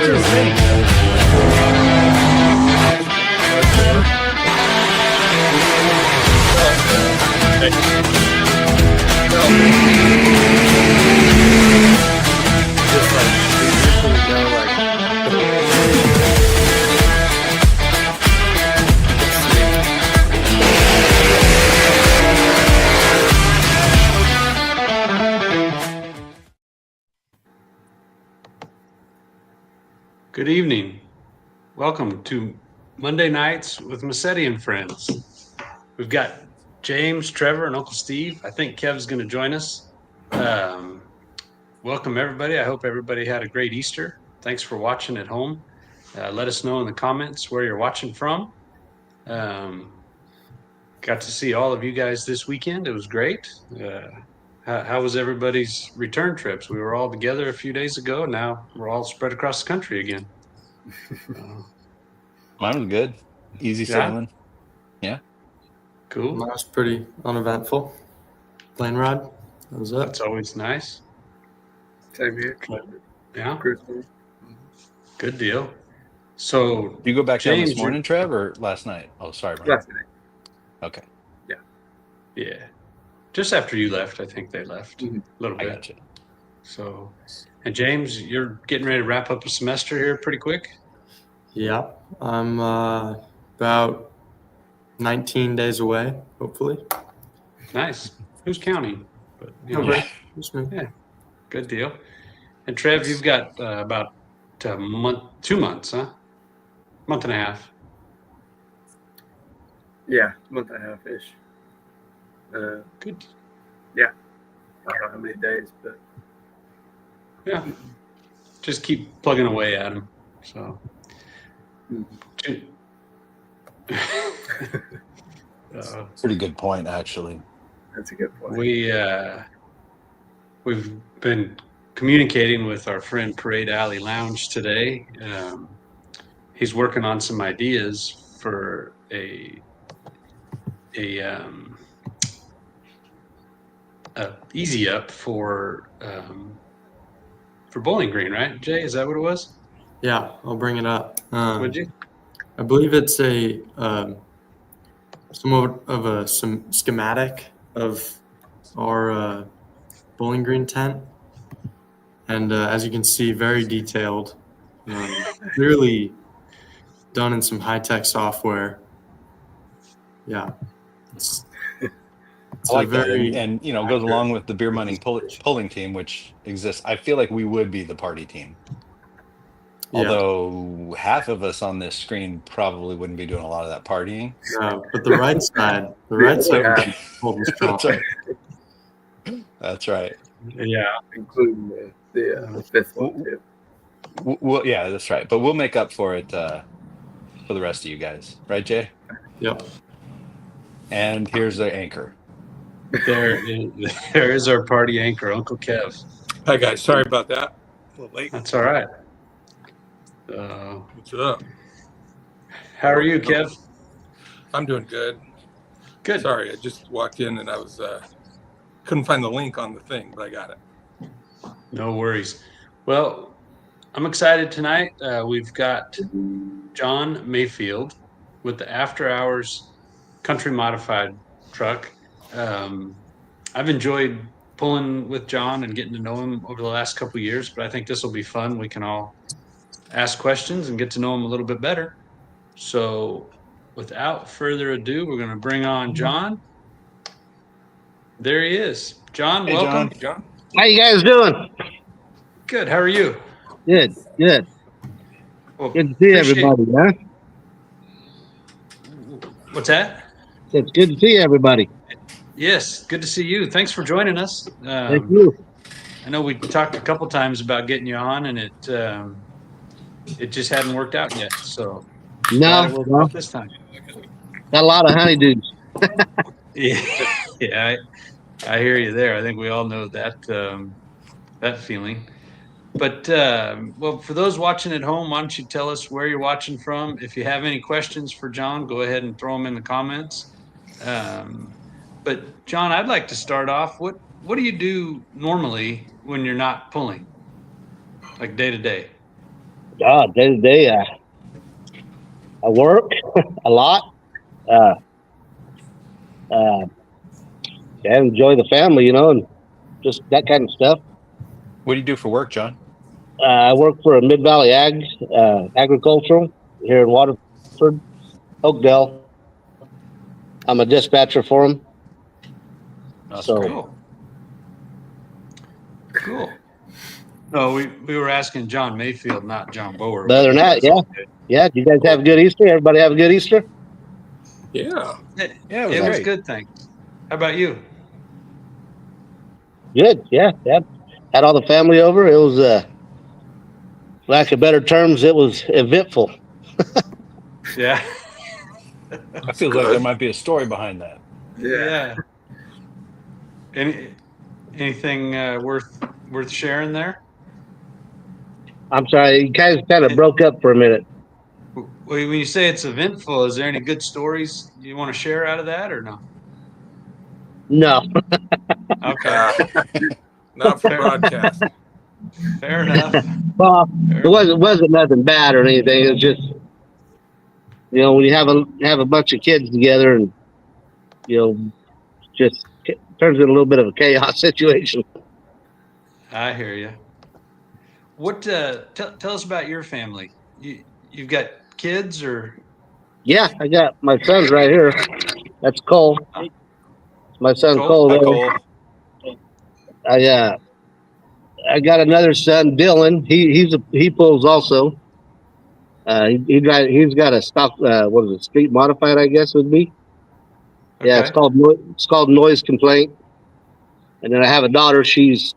Good evening. Welcome to Monday Nights with Massetti and Friends. We've got James, Trevor, and Uncle Steve. I think Kev's going to join us. Welcome, everybody. I hope everybody had a great Easter. Thanks for watching at home. Let us know in the comments where you're watching from. Got to see all of you guys this weekend. It was great. How was everybody's return trips? We were all together a few days ago. Now we're all spread across the country again. Mine was good. Easy sailing. Yeah. Cool. Mine was pretty uneventful. Plane ride. That was it. That's always nice. Same here. Yeah. Good deal. So you go back down James, this morning, Trev, or last night? Oh, sorry, Brian. Last night. Okay. Yeah. Just after you left, I think they left a little bit. I got you. So, and James, you're getting ready to wrap up a semester here pretty quick? Yeah. I'm about 19 days away, hopefully. Nice. Who's counting? But Just me. yeah, good deal. And Trev, you've got about a month, 2 months, huh? Month and a half. Yeah, month and a half ish. Good. Yeah. I don't know how many days, but Yeah. Just keep plugging away at him. So. Pretty good point, actually. that's a good point. We've been communicating with our friend Parade Alley Lounge today. He's working on some ideas for a easy up for Bowling Green, right? Jay, is that what it was? Yeah, I'll bring it up. Would you? I believe it's a somewhat of a schematic of our Bowling Green tent, and as you can see, very detailed, clearly done in some high-tech software. Yeah, it's I like that, and you know, goes along with the beer money pulling team, which exists. I feel like we would be the party team. Although half of us on this screen probably wouldn't be doing a lot of that partying. Yeah, but the right side holding strong. That's right. Yeah, including the fifth one too. Well, yeah, that's right. But we'll make up for it for the rest of you guys, right, Jay? Yep. And here's the anchor. there is our party anchor, Uncle Kev. Hi guys, sorry about that. A little late. That's all right. What's up? How are you, Kev? I'm doing good. Good. Sorry, I just walked in and I was couldn't find the link on the thing, but I got it. No worries. Well, I'm excited tonight. We've got Jon Mayfield with the After Hours Country Modified truck. I've enjoyed pulling with Jon and getting to know him over the last couple of years, but I think this will be fun. We can all ask questions and get to know him a little bit better. So without further ado, we're going to bring on Jon. There he is. Jon, welcome. Hey, John. How you guys doing? Good. How are you? Good. Well, Good to see everybody, huh? What's that? It's good to see everybody. Yes, good to see you. Thanks for joining us. Thank you. I know we talked a couple times about getting you on, and it just hadn't worked out yet. So glad it worked out this time. Got a lot of honeydews. Yeah, I hear you there. I think we all know that that feeling. But well, for those watching at home, why don't you tell us where you're watching from? If you have any questions for Jon, go ahead and throw them in the comments. But Jon, I'd like to start off. What do you do normally when you're not pulling, like day to day? God, they I work a lot. Uh, uh, yeah, enjoy the family, and just that kind of stuff. What do you do for work, John? I work for a Mid Valley Agricultural here in Waterford, Oakdale. I'm a dispatcher for them. That's So great. Cool. No, we were asking Jon Mayfield, not John Bower. but other than that, yeah. Do you guys have a good Easter? Everybody have a good Easter? Yeah. Yeah, It was great. good, thanks. How about you? Good. Yeah. Had all the family over. It was, lack of better terms, it was eventful. Yeah. I feel like there might be a story behind that. Yeah. Anything worth sharing there? I'm sorry, you guys kind of broke up for a minute. When you say it's eventful, is there any good stories you want to share out of that or no? No. Okay. Not for broadcast. Fair enough. Well, Fair it wasn't nothing bad or anything. It was just, when you have a bunch of kids together and just turns into a little bit of a chaos situation. I hear you. What tell us about your family? You've got kids or Yeah, I got my son's right here. That's Cole. My son Cole. Hi, There. Cole. I got another son, Dylan. He pulls also. He's got a stock. What is it? Street modified, I guess would be. Yeah, okay. it's called noise complaint. And then I have a daughter. She's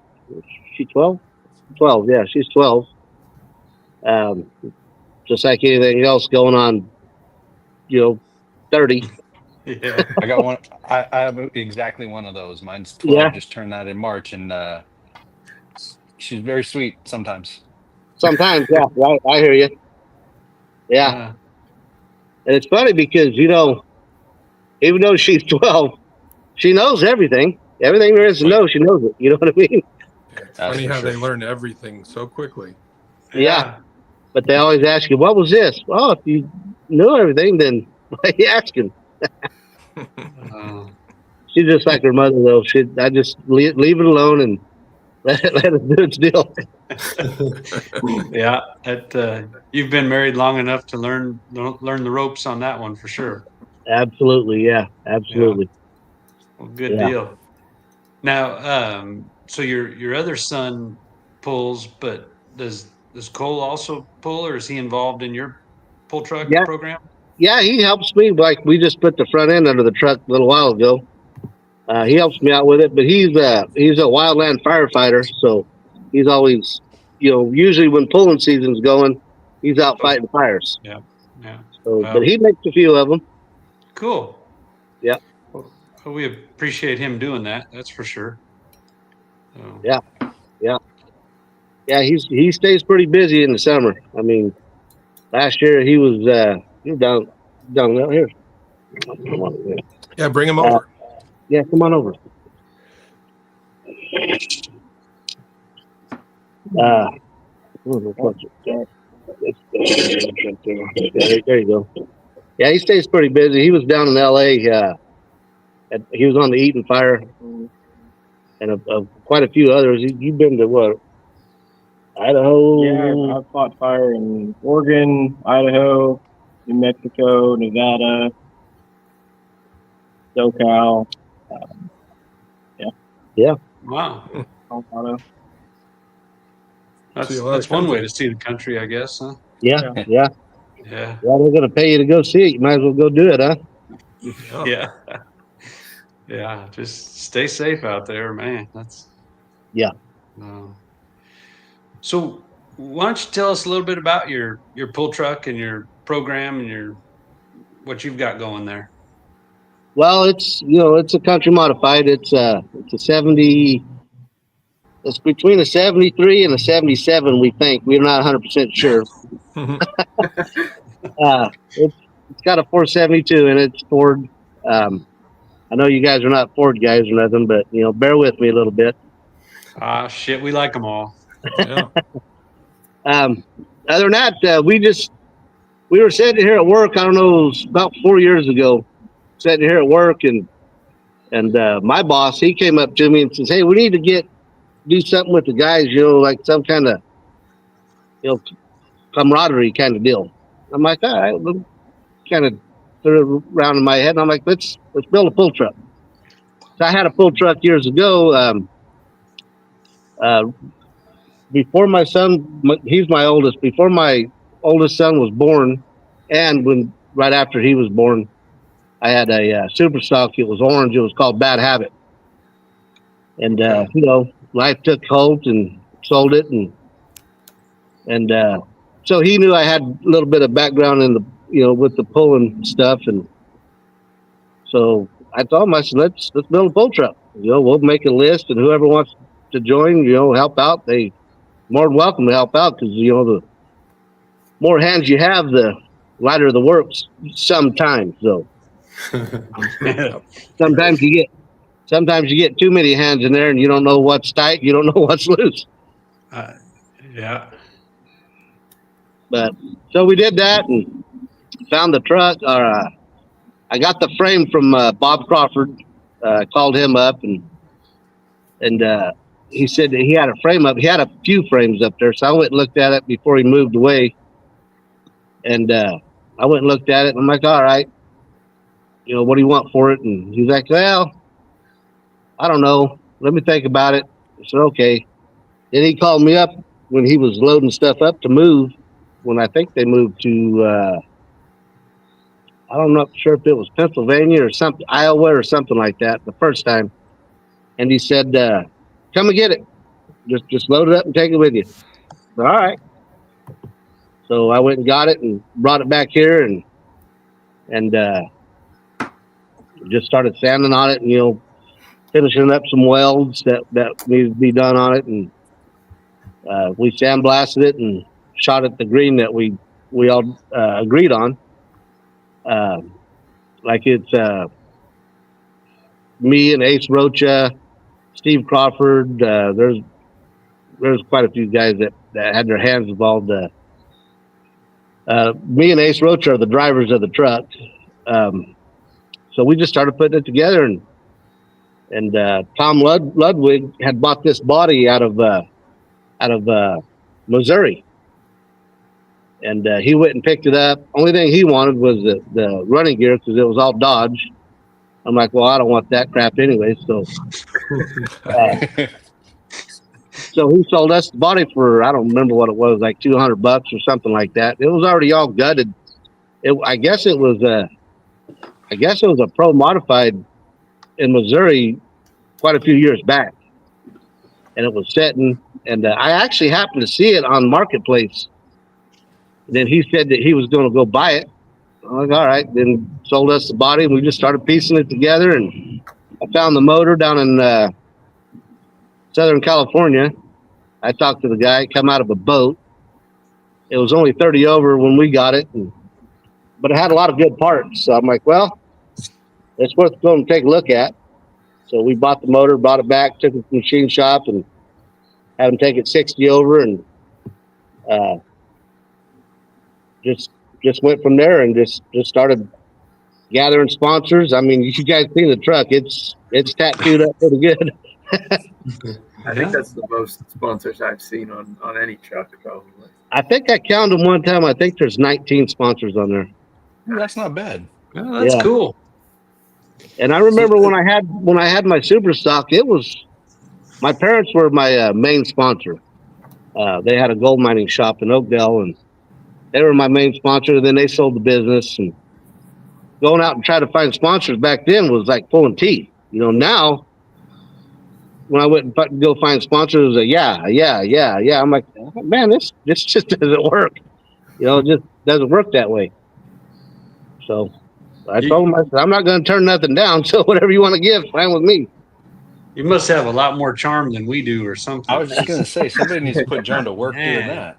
12. 12. Yeah, she's 12. Um, just like anything else going on, 30. Yeah. I got one. I have exactly one of those. Mine's 12. Yeah. Just turned that in March, and she's very sweet sometimes. Sometimes, yeah, right. I hear you. Yeah, and it's funny because even though she's 12, she knows everything. Everything there is to know, she knows it. You know what I mean? It's That's funny for how they sure. learn everything so quickly. Yeah. But they always ask you, "What was this?" Well, if you know everything, then why are you asking? She's just like her mother, though. I just leave it alone and let it do its deal. Yeah. You've been married long enough to learn the ropes on that one for sure. Absolutely, yeah, absolutely. Well, good Yeah. deal. Now, so your other son pulls, but does Cole also pull, or is he involved in your pull truck Yeah, program? yeah. He helps me. Like we just put the front end under the truck a little while ago. He helps me out with it, but he's a wildland firefighter, so he's always, usually when pulling season's going, he's out fighting fires. Yeah. So, Well, but he makes a few of them. cool. Yeah. Well, we appreciate him doing that. That's for sure. So, Yeah. Yeah, he stays pretty busy in the summer. I mean, last year he was down here. Come on, yeah. Yeah, bring him over. Yeah, come on over. There you go. Yeah, he stays pretty busy. He was down in L.A. He was on the Eaton Fire and quite a few others. You've been to what? Idaho? Yeah, I've fought fire in Oregon, Idaho, New Mexico, Nevada, SoCal, wow. Colorado. See a lot of That's one way country. to see the country, I guess, huh? Yeah. Yeah. Yeah, they're going to pay you to go see it. You might as well go do it, huh? Oh, Yeah. Yeah. Just stay safe out there, man. Yeah. So why don't you tell us a little bit about your pull truck and your program and what you've got going there? Well, it's a country modified. It's a 70. It's between a 73 and a 77. We think we're not 100% sure. It's got a 472 and it's Ford. I know you guys are not Ford guys or nothing, but bear with me a little bit. Shit, we like them all. yeah. other than that, we were sitting here at work. I don't know, it was about 4 years ago. Sitting here at work, and my boss, he came up to me and says, "Hey, we need to do something with the guys, like some kind of camaraderie kind of deal." I'm like, all right, kind of threw it around in my head, and I'm like, let's build a pull truck. So I had a pull truck years ago. Before my son, he's my oldest. Before my oldest son was born, and right after he was born, I had a super stock. It was orange. It was called Bad Habit, and life took hold and sold it, and so he knew I had a little bit of background in the with the pulling stuff, and so I told him, I said, let's build a pull truck. We'll make a list, and whoever wants to join, help out, they more than welcome to help out, because the more hands you have, the lighter the works. Sometimes, though, sometimes you get too many hands in there, and you don't know what's tight, you don't know what's loose. Yeah. But so we did that and found the truck. I got the frame from Bob Crawford. Called him up, and he said that he had a frame up. He had a few frames up there, so I went and looked at it before he moved away. And I went and looked at it, and I'm like, all right, what do you want for it? And he's like, well, I don't know. Let me think about it. I said, okay. Then he called me up when he was loading stuff up to move, when I think they moved to, I'm not sure if it was Pennsylvania or something, Iowa or something like that, the first time. And he said, come and get it. Just load it up and take it with you. All right. So I went and got it and brought it back here, and just started sanding on it, and finishing up some welds that needed to be done on it, and we sandblasted it and shot it the green that we all agreed on. Like it's me and Ace Rocha, Steve Crawford. There's quite a few guys that had their hands involved. Me and Ace Roach are the drivers of the truck. So we just started putting it together, and Tom Ludwig had bought this body out of Missouri, and he went and picked it up. Only thing he wanted was the running gear, because it was all Dodge. I'm like, well, I don't want that crap anyway. So so he sold us the body for, I don't remember what it was, like $200 or something like that. It was already all gutted. I guess it was a pro modified in Missouri quite a few years back, and it was sitting. And I actually happened to see it on Marketplace. And then he said that he was going to go buy it. I'm like, all right. Then sold us the body, and we just started piecing it together. And I found the motor down in Southern California. I talked to the guy, come out of a boat. It was only 30 over when we got it, but it had a lot of good parts. So I'm like, well, it's worth going to take a look at. So we bought the motor, brought it back, took it to the machine shop, and had them take it 60 over, and just went from there, and just started gathering sponsors. I mean, you guys see the truck; it's tattooed up pretty good. I think that's the most sponsors I've seen on any truck, probably. I think I counted them one time. I think there's 19 sponsors on there. That's not bad. Oh, that's cool. And I remember when I had my super stock, it was my parents were my main sponsor. They had a gold mining shop in Oakdale, and they were my main sponsor. Then they sold the business, and going out and try to find sponsors back then was like pulling teeth. Now when I went and go find sponsors, it was like, yeah. I'm like, man, this just doesn't work. It just doesn't work that way. So I told him, I said, I'm not going to turn nothing down. So whatever you want to give, fine with me. You must have a lot more charm than we do, or something. I was just going to say, somebody needs to put John to work doing that.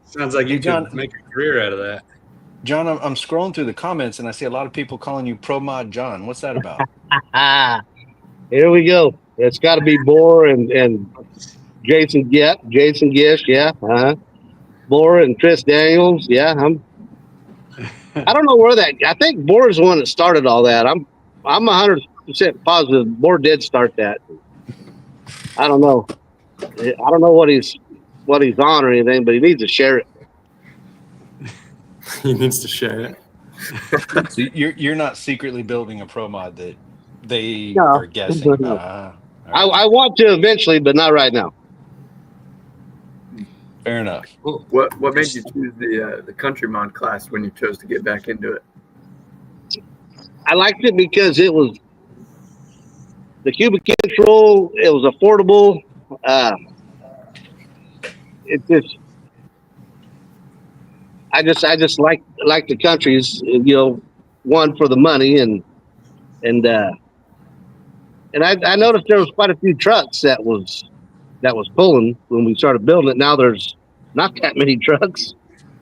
Sounds like you John, could make a career out of that. John, I'm scrolling through the comments, and I see a lot of people calling you Pro Mod John. What's that about? Here we go. It's got to be Bohr and Jason Gish. Yeah. Bohr and Chris Daniels. Yeah, I don't know where that. I think Bohr is the one that started all that. I'm 100% positive Bohr did start that. I don't know. I don't know what he's on or anything, but he needs to share it. He needs to share it. So you're not secretly building a pro mod that they No, are guessing. no. All right. I want to eventually, but not right now. Fair enough. What made you choose the country mod class when you chose to get back into it? I liked it because it was the cubic control. It was affordable. It just, I just like the countries. One for the money and I noticed there was quite a few trucks that was pulling when we started building it. Now there's not that many trucks.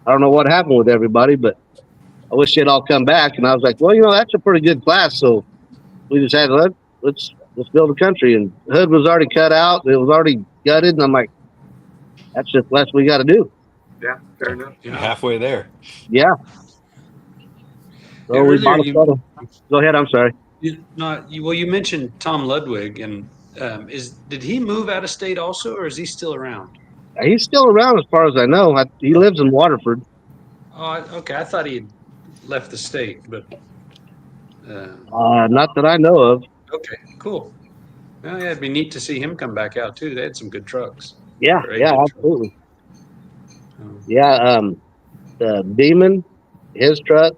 I don't know what happened with everybody, but I wish they'd all come back. And I was like, well, that's a pretty good class. So we just had let's build a country. And hood was already cut out. It was already gutted. And I'm like, that's just less we got to do. Yeah, fair enough. You're halfway there. Yeah. So we bought a photo. Go ahead. I'm sorry. You mentioned Tom Ludwig, and did he move out of state also, or is he still around? He's still around as far as I know. He lives in Waterford. Oh, okay. I thought he had left the state, but not that I know of. okay, cool. Well, yeah, it'd be neat to see him come back out too. They had some good trucks. Yeah, absolutely. Yeah, the Demon, his truck.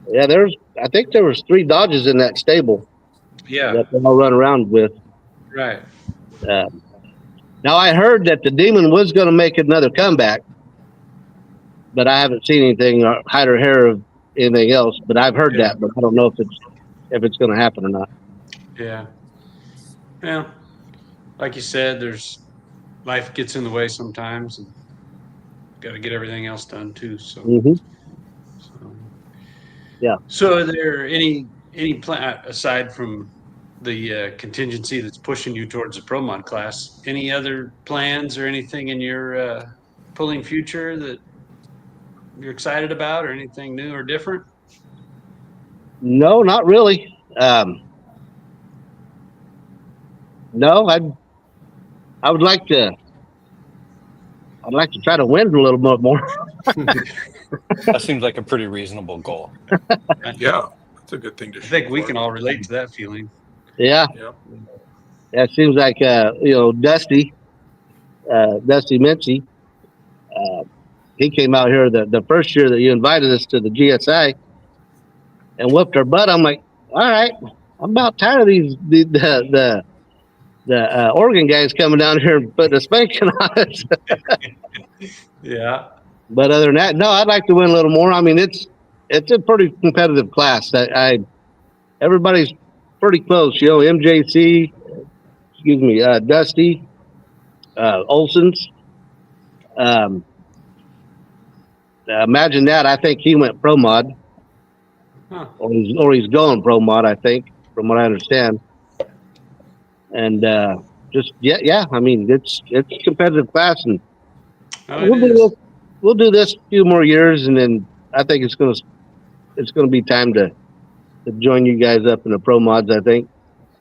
Yeah, I think there was 3 Dodges in that stable. Yeah, that they all run around with. right. Now I heard that the Demon was going to make another comeback, but I haven't seen anything or hide or hair of anything else. But I've heard that, but I don't know if it's going to happen or not. Yeah. Yeah. Like you said, life gets in the way sometimes, and got to get everything else done too. So. Mm-hmm. Yeah. So, are there any plan aside from the contingency that's pushing you towards the pro mod class? Any other plans or anything in your pulling future that you're excited about, or anything new or different? No, not really. No, I would like to. I'd like to try to win a little bit more. That seems like a pretty reasonable goal. Yeah, that's a good thing to shoot I think we for. can all relate to that feeling. Yeah. Yep. Yeah, it seems like Dusty Mincy. He came out here the first year that you invited us to the GSI and whooped our butt. I'm like, all right, I'm about tired of these the Oregon guys coming down here and putting a spanking on us. Yeah. But other than that, no, I'd like to win a little more. I mean, it's a pretty competitive class. Everybody's pretty close. MJC, Dusty, Olson's. Imagine that. I think he went pro mod, or he's going pro mod. I think, from what I understand. And yeah. I mean, it's a competitive class, and we'll do this a few more years, and then I think it's gonna be time to join you guys up in the pro mods. I think.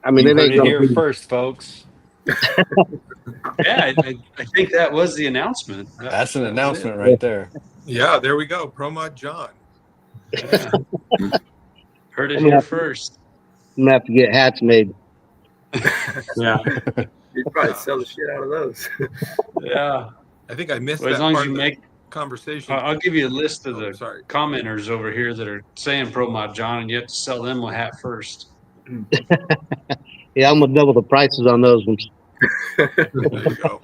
I mean, You heard it here first, folks. Yeah, I think that was the announcement. That's an announcement right there. Yeah, there we go. Pro mod John. Yeah. Heard it here first. I'm gonna have to get hats made. Yeah. You'd probably sell the shit out of those. Yeah. I think I missed Well, that as long part as you of the make conversation. I'll give you a list of the sorry. commenters over here that are saying pro mod John, and you have to sell them a hat first. Yeah, I'm gonna double the prices on those ones. There you go.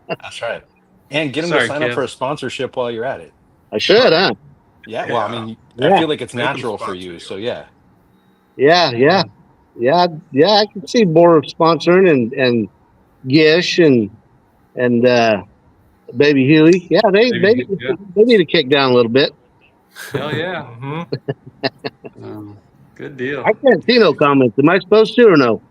That's right. And get them Sorry, to sign up Kev. for a sponsorship while you're at it. I should, huh? Yeah. Well, I mean, Yeah. I feel like it's Make 'em natural for sponsor you. you. So yeah. Yeah. I can see Bohr sponsoring and Gish and Baby Huey. Yeah, they need to kick down a little bit. Hell yeah. Mhm. Good deal. I can't see no comments. Am I supposed to or no?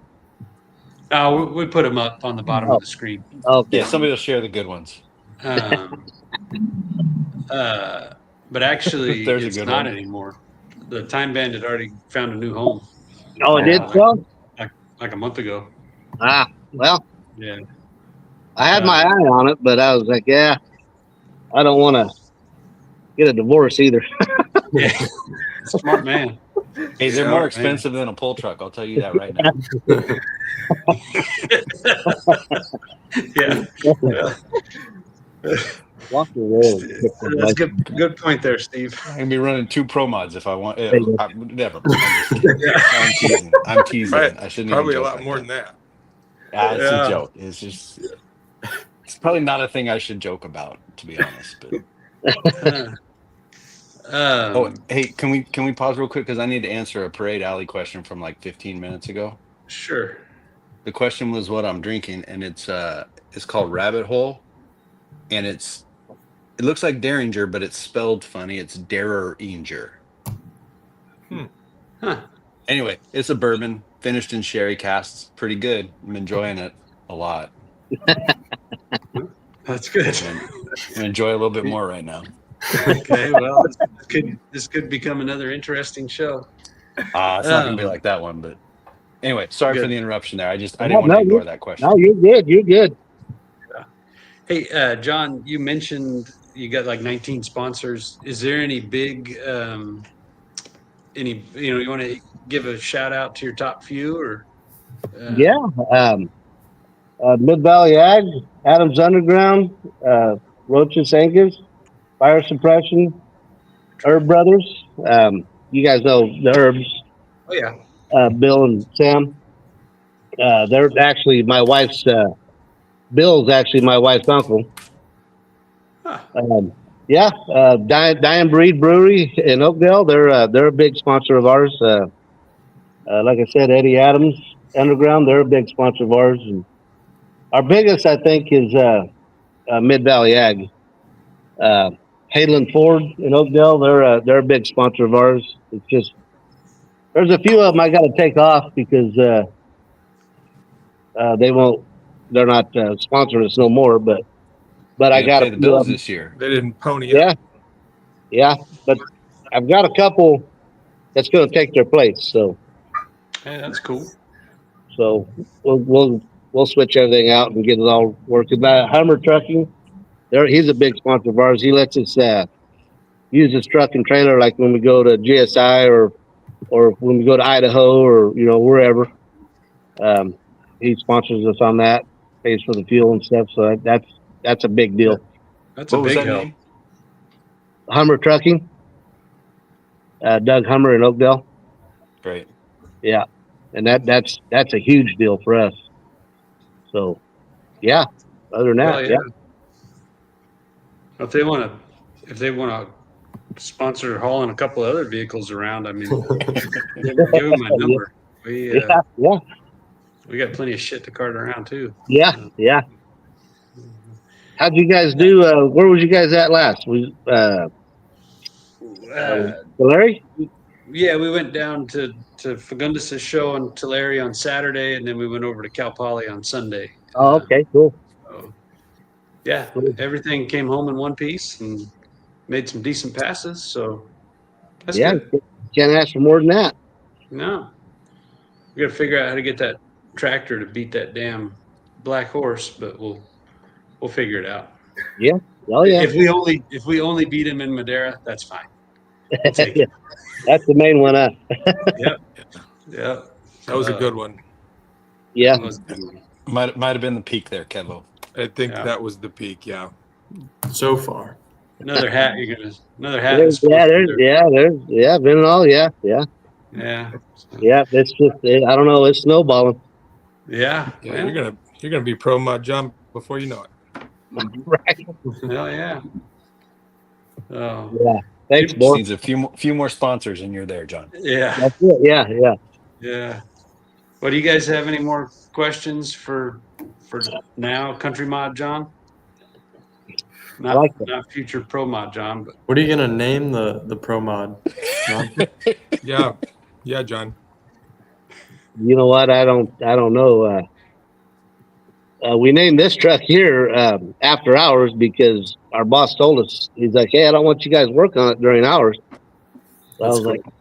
We put them up on the bottom of the screen. Okay. Yeah. Somebody will share the good ones. Um, but actually, There's a it's good not one. anymore. The Time Bandit already found a new home. Oh, it did like, so? like a month ago. Well, Yeah. I had my eye on it, but I was like, yeah, I don't want to get a divorce either. Yeah. Smart man. Hey, they're Smart more man. expensive than a pull truck. I'll tell you that right now. Yeah. Walk the road. That's a good point there, Steve. I'm gonna be running 2 Pro Mods if I want. Never. Yeah. I'm teasing. I shouldn't even Probably a joke lot like more that. than that. It's Yeah. a joke. It's just. It's probably not a thing I should joke about, to be honest. But hey, can we pause real quick because I need to answer a Parade Alley question from like 15 minutes ago. Sure. The question was what I'm drinking, and it's called Rabbit Hole, and it looks like Derringer, but it's spelled funny. It's Derringer. Huh. Anyway, it's a bourbon finished in sherry casks. Pretty good. I'm enjoying it a lot. That's good. I'm gonna enjoy a little bit more right now. Okay. Well, this could become another interesting show. It's not gonna be like that one, but anyway, sorry Good. for the interruption there. I didn't want to ignore that question. No, you're good. You're good. Hey, John, you mentioned you got like 19 sponsors. Is there any big, you want to give a shout out to your top few or? Yeah. Mid Valley Ag, Adams Underground, Roaches Angus, Fire Suppression, Herb Brothers. You guys know the Herbs, Oh yeah. Bill and Sam. They're actually my wife's. Bill's actually my wife's uncle. Huh. Diane Breed Brewery in Oakdale. They're a big sponsor of ours. Like I said, Eddie Adams Underground. They're a big sponsor of ours, and our biggest, I think, is Mid Valley Ag. Hayland Ford in Oakdale. They're a big sponsor of ours. It's just there's a few of them I got to take off because they won't. They're not sponsoring us no more. But I got pay a the few bills of them. this year. They didn't pony up. Yeah. But I've got a couple that's going to take their place. So Hey, that's cool. we'll switch everything out and get it all working. Hummer Trucking, he's a big sponsor of ours. He lets us use his truck and trailer like when we go to GSI or when we go to Idaho or wherever. He sponsors us on that, pays for the fuel and stuff. So that's a big deal. That's What a was big that help. name? Hummer Trucking, Doug Hummer in Oakdale. Great. Yeah, and that's a huge deal for us. So, yeah. Other than that, yeah. If they want to sponsor hauling a couple of other vehicles around, I mean, give them my number. We got plenty of shit to cart around too. Yeah. How'd you guys do? Where was you guys at last? Larry? Yeah, we went down to Fagundes' show in Tulare on Saturday, and then we went over to Cal Poly on Sunday. Oh, okay, cool. Yeah, everything came home in one piece and made some decent passes. So that's good. Can't ask for more than that. No, we got to figure out how to get that tractor to beat that damn black horse, but we'll figure it out. Yeah. Oh yeah. If we only beat him in Madera, that's fine. We'll take it. That's the main one. Yeah. That was a good one. Yeah. Might have been the peak there, Kevo. I think that was the peak. Yeah. So far. Another hat. Another hat. There's been all. Yeah. It's just I don't know. It's snowballing. Yeah. You're gonna be pro mod jump before you know it. Right. Hell yeah. Oh. Yeah. Thanks, Just boy. needs a few more sponsors, and you're there, John. Yeah. That's it. Yeah. Well, do you guys have any more questions for now, Country Mod John? Not future Pro Mod John, but What are you gonna name the Pro Mod? Yeah, John. You know what? I don't know. We named this truck here After Hours because our boss told us, he's like, hey, I don't want you guys working on it during hours. So I That's was like, cool.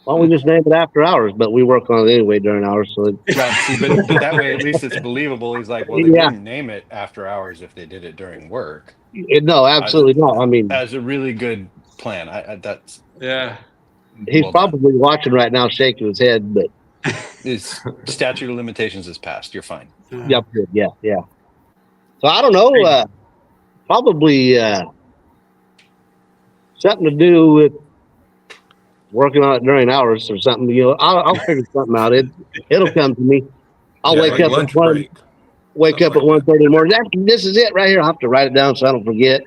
why don't we just name it After Hours? But we work on it anyway during hours. So Right. See, but that way at least it's believable. He's like, well, they yeah, wouldn't name it After Hours if they did it during work. no, absolutely not. I mean, That's a really good plan. That's Yeah. he's well done. probably watching right now, shaking his head, but His statute of limitations is passed. You're fine. yeah, good. Yeah. So I don't know, probably something to do with working on it during hours or something. You know, I'll figure something out. It'll come to me. I'll Yeah, wake like up lunch at one. break. Wake Something up at like that. 1:30 in the morning. This is it right here. I'll have to write it down so I don't forget.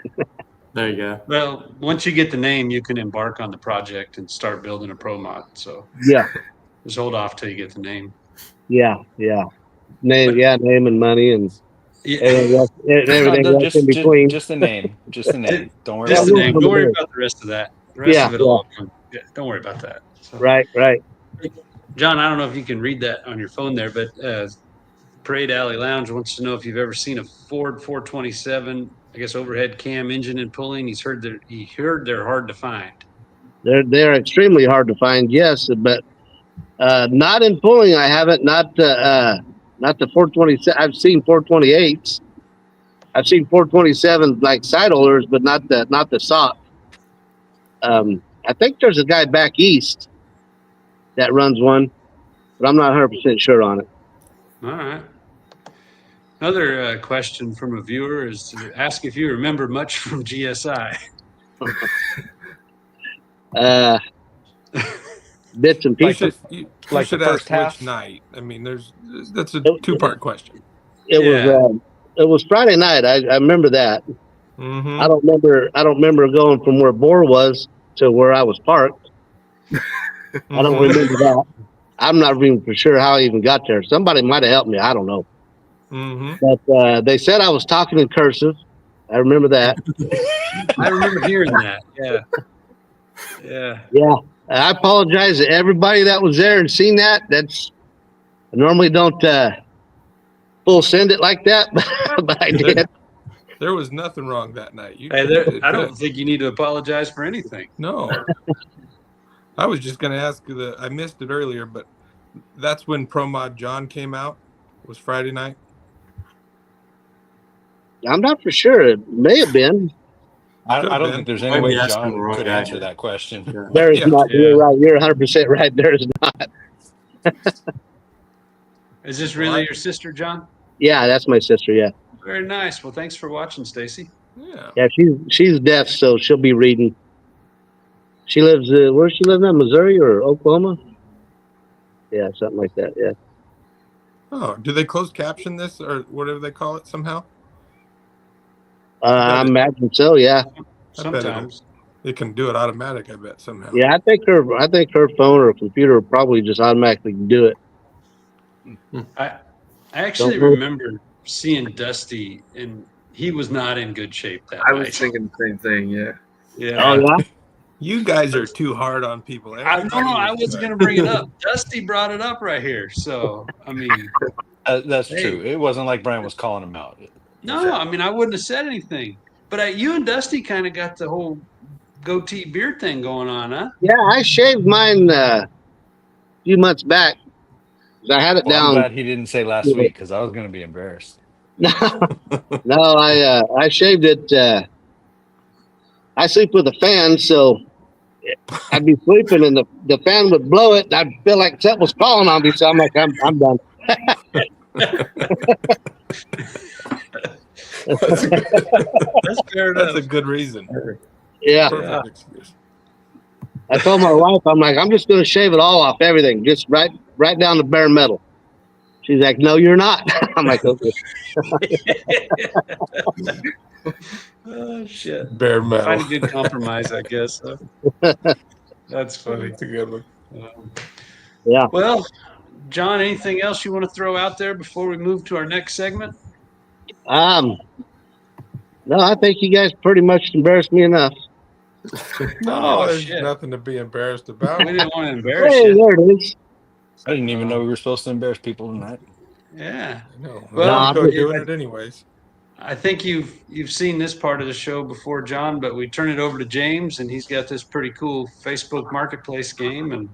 There you go. Well, once you get the name, you can embark on the project and start building a pro mod. So Yeah, just hold off till you get the name. yeah. Name and money and Yeah. everything else in between. Just the name. Just the name. Don't worry Yeah, Just about the the we'll name. money. Don't worry there. about the rest of that. The rest Yeah, of it all come. Yeah, don't worry about that. So, right. John, I don't know if you can read that on your phone there, but Parade Alley Lounge wants to know if you've ever seen a Ford 427, I guess overhead cam engine and pulling. He heard they're hard to find. They're extremely hard to find. Yes, but not in pulling. I haven't. Not the 427. I've seen 428s. I've seen 427 like side holders, but not the sock. I think there's a guy back east that runs one, but I'm not 100% sure on it. All right. Another question from a viewer is to ask if you remember much from GSI. Bits and Like pieces. You like should the first ask half? which night. I mean, that's a two-part question. It was Friday night. I remember that. Mm-hmm. I don't remember going from where Boar was to where I was parked. I don't remember that. I'm not even for sure how I even got there. Somebody might have helped me. I don't know. Mm-hmm. But they said I was talking in cursive. I remember that. I remember hearing that. Yeah. Yeah. Yeah. I apologize to everybody that was there and seen that. I normally don't full send it like that, but I did. There was nothing wrong that night. Hey, did I don't good. think you need to apologize for anything. No. I was just going to ask I missed it earlier, but that's when Pro Mod John came out. It was Friday night. I'm not for sure. It may have been. I Could've don't been. think there's Might any be way asking the John wrong could guy. answer that question. Yeah. There is Yeah. not. Yeah. You're right. You're 100% right. There is not. Is this really your sister, John? Yeah, that's my sister. Yeah. Very nice. Well, thanks for watching, Stacy. Yeah. Yeah, she's deaf, so she'll be reading. She lives where she live now, Missouri or Oklahoma? Yeah, something like that. Yeah. Oh, do they closed caption this or whatever they call it somehow? I imagine so. Yeah. Sometimes. It can do it automatic, I bet, somehow. Yeah, I think her phone or computer will probably just automatically do it. I actually remember seeing Dusty, and he was not in good shape that I night. was thinking the same thing. Yeah. Yeah. Oh yeah. You guys are too hard on people. I wasn't going to bring it up. Dusty brought it up right here. So, I mean, That's Hey. true. It wasn't like Brian was calling him out. no, I mean, I wouldn't have said anything. But you and Dusty kind of got the whole goatee beard thing going on, huh? Yeah, I shaved mine a few months back. I had it Well, I'm down. glad he didn't say last week because I was going to be embarrassed. No, I shaved it. I sleep with a fan, so I'd be sleeping and the fan would blow it. And I'd feel like something was falling on me, so I'm like, I'm done. That's fair enough. That's a good reason. Yeah. Perfect excuse. I told my wife, I'm like, I'm just going to shave it all off, everything, just right down to bare metal. She's like, no, you're not. I'm like, okay. Oh, shit. Bare Find metal. a good compromise, I guess. Huh? That's funny. That's a good one. Yeah. Well, John, anything else you want to throw out there before we move to our next segment? No, I think you guys pretty much embarrassed me enough. No, there's shit. nothing to be embarrassed about. We didn't want to embarrass Hey, you. there it is. I didn't even know we were supposed to embarrass people tonight. Yeah. I know. Well, Mexico doing it anyways. I think you've seen this part of the show before, John, but we turn it over to James, and he's got this pretty cool Facebook Marketplace game, and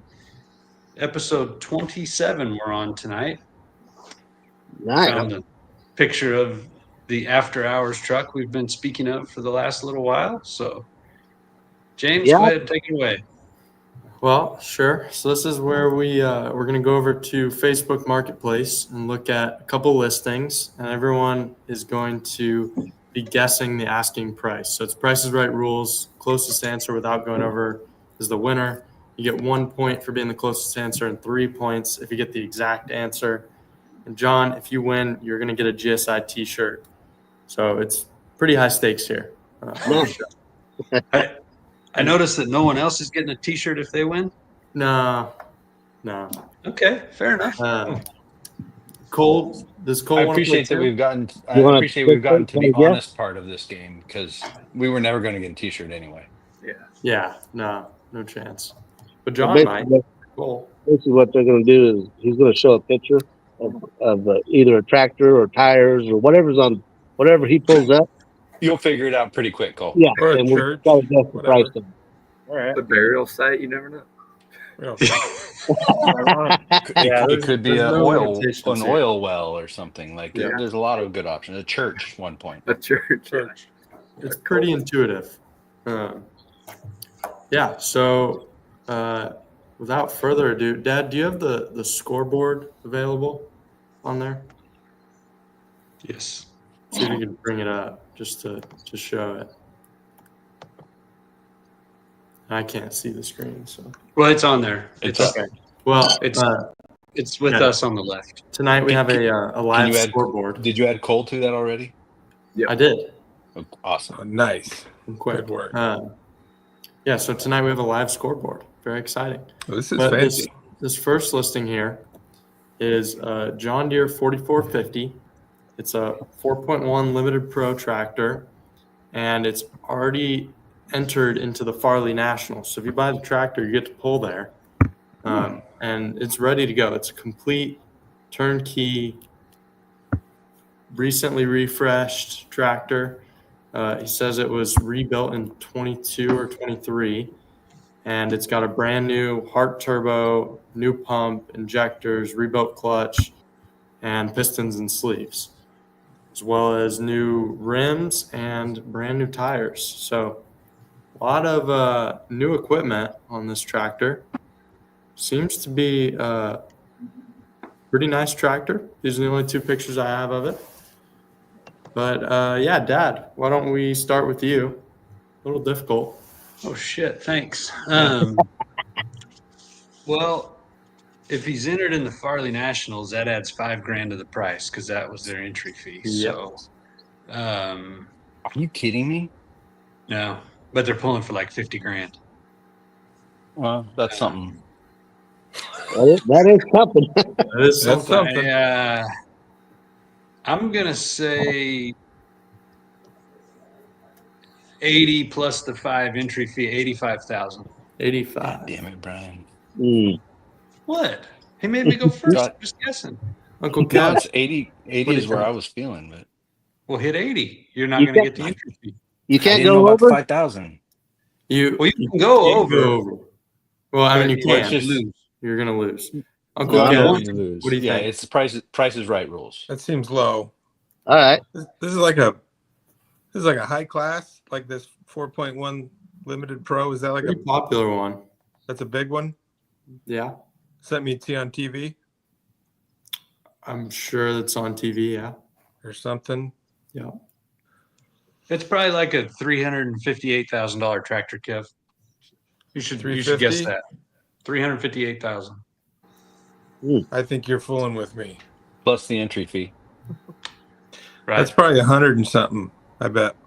episode 27 we're on tonight. Nice. Found a picture of the after hours truck we've been speaking of for the last little while. So, James, Yeah. go ahead and take it away. Well, sure. So this is where we're going to go over to Facebook Marketplace and look at a couple listings, and everyone is going to be guessing the asking price. So it's Price is Right rules. Closest answer without going over is the winner. You get 1 point for being the closest answer and 3 points if you get the exact answer. And John, if you win, you're going to get a GSI T-shirt. So it's pretty high stakes here. I noticed that no one else is getting a T-shirt if they win. No. Okay, fair enough. Cole, does Cole I want to appreciate play that too? we've gotten. I You wanna appreciate we've gotten to the take it? honest part of this game because we were never going to get a T-shirt anyway. Yeah, no chance. But John might. Basically, Cool. what they're going to do is he's going to show a picture of either a tractor or tires or whatever he pulls up. You'll figure it out pretty quick, Cole. Yeah, Or a and we'll church, try to guess the whatever. price of it. All right. The burial site, you never know. Yeah. It could be there's an no oil limitations here. well or something like. Yeah. There's a lot of good options. A church, 1 point. A church. Church. It's pretty intuitive. Yeah, so without further ado, Dad, do you have the scoreboard available on there? Yes. See if you can bring it up just to show it. I can't see the screen, so. Well, it's on there. It's It's up. Well, it's with Yeah. us on the left. tonight we have a live you add- scoreboard. Did you add Cole to that already? I did. Oh, awesome. Oh, nice. I'm quick. Good work. Yeah, so tonight we have a live scoreboard. Very exciting. Well, this is But fancy. This first listing here is John Deere 4450. It's a 4.1 Limited Pro tractor, and it's already entered into the Farley National. So if you buy the tractor, you get to pull there, and it's ready to go. It's a complete turnkey, recently refreshed tractor. He says it was rebuilt in 22 or 23. And it's got a brand new Hart turbo, new pump, injectors, rebuilt clutch, and pistons and sleeves, as well as new rims and brand new tires. So a lot of new equipment on this tractor. Seems to be a pretty nice tractor. These are the only two pictures I have of it. But yeah, Dad, why don't we start with you? A little difficult. Oh shit! Thanks. Well, if he's entered in the Farley Nationals, that adds $5,000 to the price because that was their entry fee. Yep. So, Are you kidding me? no, but they're pulling for like $50,000. Well, that's something. That is something. That is That's something. something. I'm gonna say 80 plus the 5 entry fee, 85,000. 85. Damn it, Brian. What? He made me go first. God. I'm just guessing. Uncle No, Cat. it's 80. 80 What do is you where think? I was feeling, but Well, hit 80. You're not You gonna can't- get the entry fee. You I can't didn't know go about the over. 5,000. Well, you can go over. Well, I mean, you but can. just- lose. You're going to lose. Uncle No, I'm Cat, not. what do you Yeah, think? it's the price is right rules. That seems low. All right. This is like a high class, like this 4.1 Limited Pro. Is that like Pretty popular one. that's a big one? Yeah. Sent me on TV I'm sure that's on TV. Yeah. or something. Yeah. It's probably like a $358,000 tractor, Kev. You should guess 350? that. 358,000. I think you're fooling with me. Plus the entry fee. Right. That's probably 100 and something. I bet.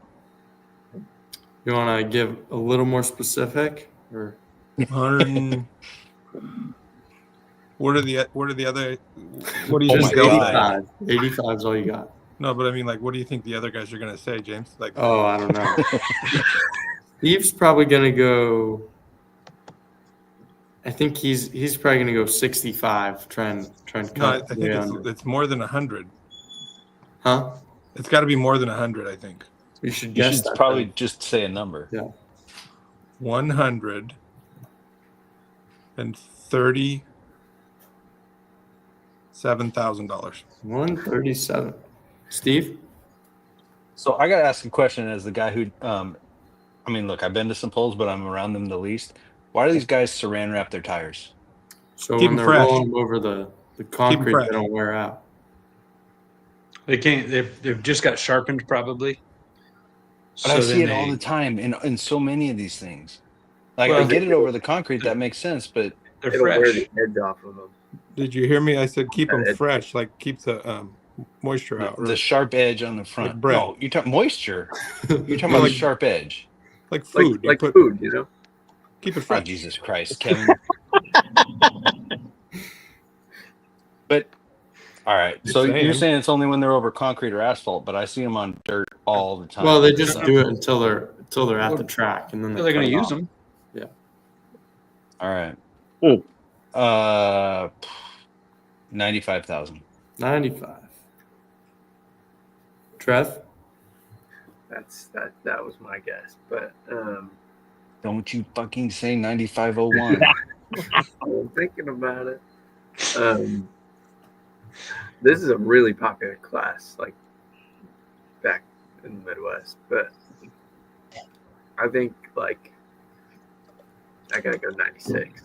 You want to give a little more specific, or 100. What are the other? What do you Oh think? my they'll God. say? 85 is all you got. No, but I mean, like, what do you think the other guys are gonna say, James? Like, Oh, I don't know. Steve's probably going to go I think he's probably gonna go 65. Try and No, cut. I think it's more than 100. Huh? It's got to be more than 100. I think We should You guess should that. probably then. just say a number. Yeah. 137,000. 137. Steve? So I got to ask a question as the guy who, I mean, look, I've been to some polls, but I'm around them the least. Why do these guys saran wrap their tires? So Keep when 'em they're fresh. rolling them over the concrete, fresh. they don't wear out. They can't. They've just got sharpened probably. But I see it all the time in so many of these things. Like Well, I get it over the concrete, that makes sense, but They're It'll wear fresh. the edge off of them. Did you hear me? I said keep them It- fresh, like keep the moisture out. the sharp edge on the front. Like bread. No, you talk moisture. You're talking Well, about like- the sharp edge. like food. like you put, food, you know. Keep it Oh, fresh. Jesus Christ, Kevin. But all right, Just so saying. you're saying it's only when they're over concrete or asphalt, but I see them on dirt all the time. Well, they just do it until they're at the track, and then They're going to use them. them. All right. Ooh. 95,000. 95. Trev? That was my guess, but Don't you fucking say 9501. I'm thinking about it. This is a really popular class, like back in the Midwest, but I think like I gotta go 96.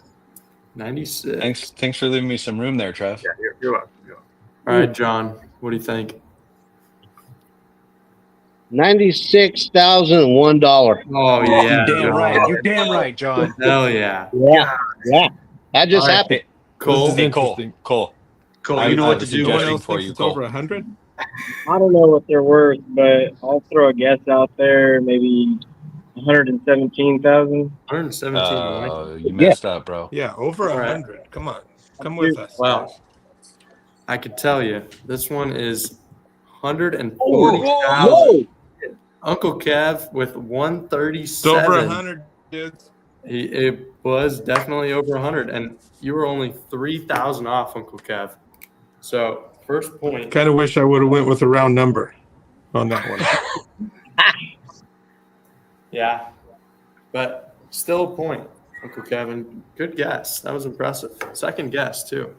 96. Thanks for leaving me some room there, Trev. Yeah, you're welcome. You're welcome. All right, John, what do you think? $96,001. Oh, yeah. You're damn John. right. You're damn right, John. Hell yeah. Yeah, yeah. That just All right. happened. Cole? This is Hey, Cole. interesting. Cole. Cole, I- you know I what have to a do. Anyone suggestion else for thinks you, it's Cole. over 100? I don't know what they're worth, but I'll throw a guess out there. Maybe 117,000. 117. You messed up, bro. Yeah, over All right. 100. Come on, come with us. Well, guys. I could tell you, this one is Whoa, 140,000. Uncle Kev with It's over 137. 100, dudes. It was definitely over 100, and you were only 3,000 off, Uncle Kev. So first point. Kind of wish I would have went with a round number on that one. Yeah, but still a point, Uncle Kevin. Good guess. That was impressive. Second guess too.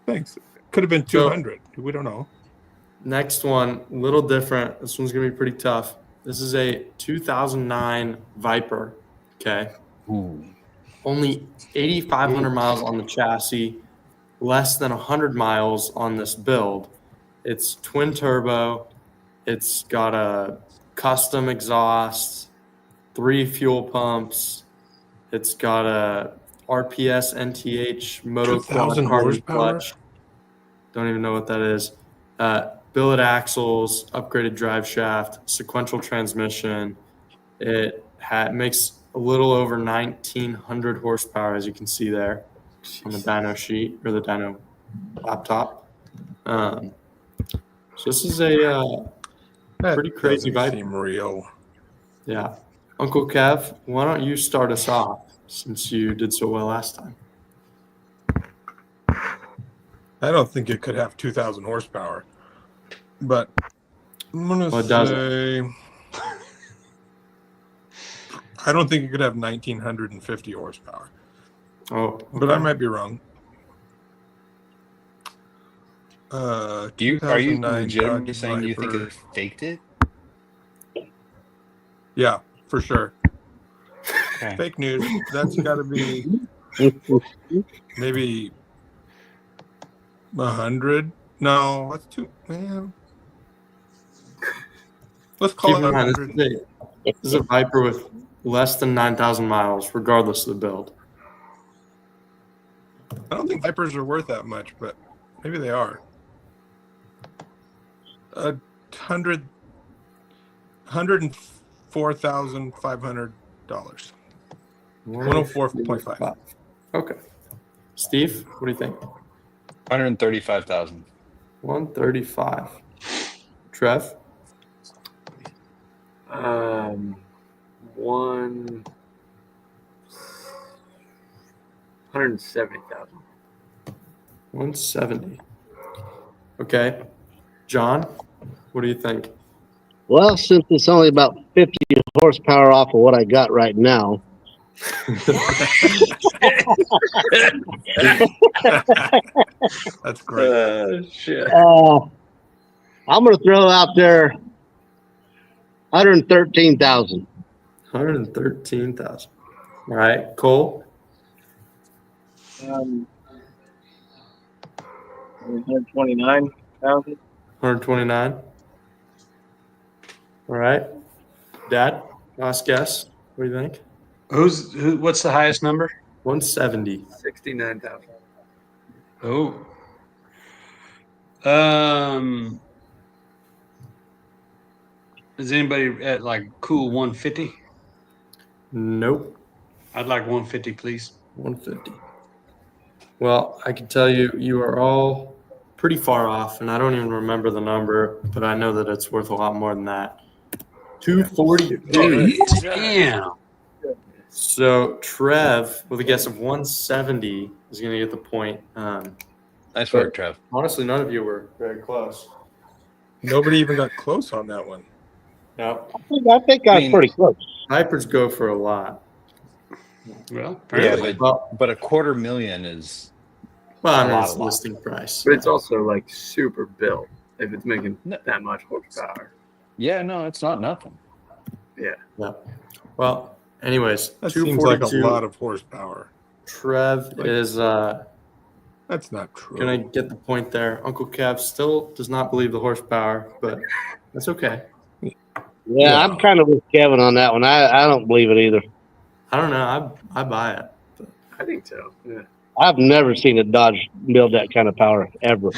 Thanks. Could have been So- 200. We don't know. Next one, a little different. This one's gonna be pretty tough. This is a 2009 Viper. Okay, Ooh. only 8,500 miles on the chassis, less than 100 miles on this build. It's twin turbo. It's got a custom exhaust, 3 fuel pumps. It's got a RPS NTH moto 2,000 carbon horsepower? clutch. Don't even know what that is. Billet axles, upgraded drive shaft, sequential transmission. It makes a little over 1,900 horsepower, as you can see there on the dyno sheet or the dyno laptop. So this is a That pretty crazy doesn't Viper. seem real. Yeah. Uncle Kev, why don't you start us off since you did so well last time? I don't think it could have 2,000 horsepower. But I'm going Well, to it doesn't. say I don't think it could have 1,950 horsepower. Oh, But I okay. might be wrong. Are you 2009 legitimately Dodge saying you think Viper. it faked it? Yeah, for sure. Okay. Fake news. That's got to be maybe 100. No, that's too. Man. Let's call Keep it in mind, 100. this is a Viper with less than 9,000 miles, regardless of the build. I don't think Vipers are worth that much, but maybe they are. $104,500. 104.5. Okay. Steve, what do you think? 135,000. 135. Trev? One 170,000. 170. Okay. John, what do you think? Well, since it's only about 50 horsepower off of what I got right now, That's great. Shit. I'm going to throw out there 113,000. 113,000. All right. Cole? 129,000. 129. All right. Dad, last guess. What do you think? What's the highest number? 170. 69,000. Oh. Is anybody at like cool 150? Nope. I'd like 150, please. 150. Well, I can tell you, you are all pretty far off, and I don't even remember the number, but I know that it's worth a lot more than that. 242. Damn. So Trev, with a guess of 170, is going to get the point. Nice work, Trev. Honestly, none of you were very close. Nobody even got close on that one. Nope. I think I was pretty close. Hypers go for a lot. Well, Yeah, apparently. but a $250,000 is Well, I a mean, lot, it's a lot. listing price. But it's also like super built if it's making No. that much horsepower. Yeah, no, it's not nothing. Yeah. Well, anyways, That seems like a 242. lot of horsepower. Trev is That's not true. gonna get the point there. Uncle Kev still does not believe the horsepower, but that's okay. Yeah, I'm kind of with Kevin on that one. I don't believe it either. I don't know. I buy it. I think so. Yeah. I've never seen a Dodge build that kind of power ever.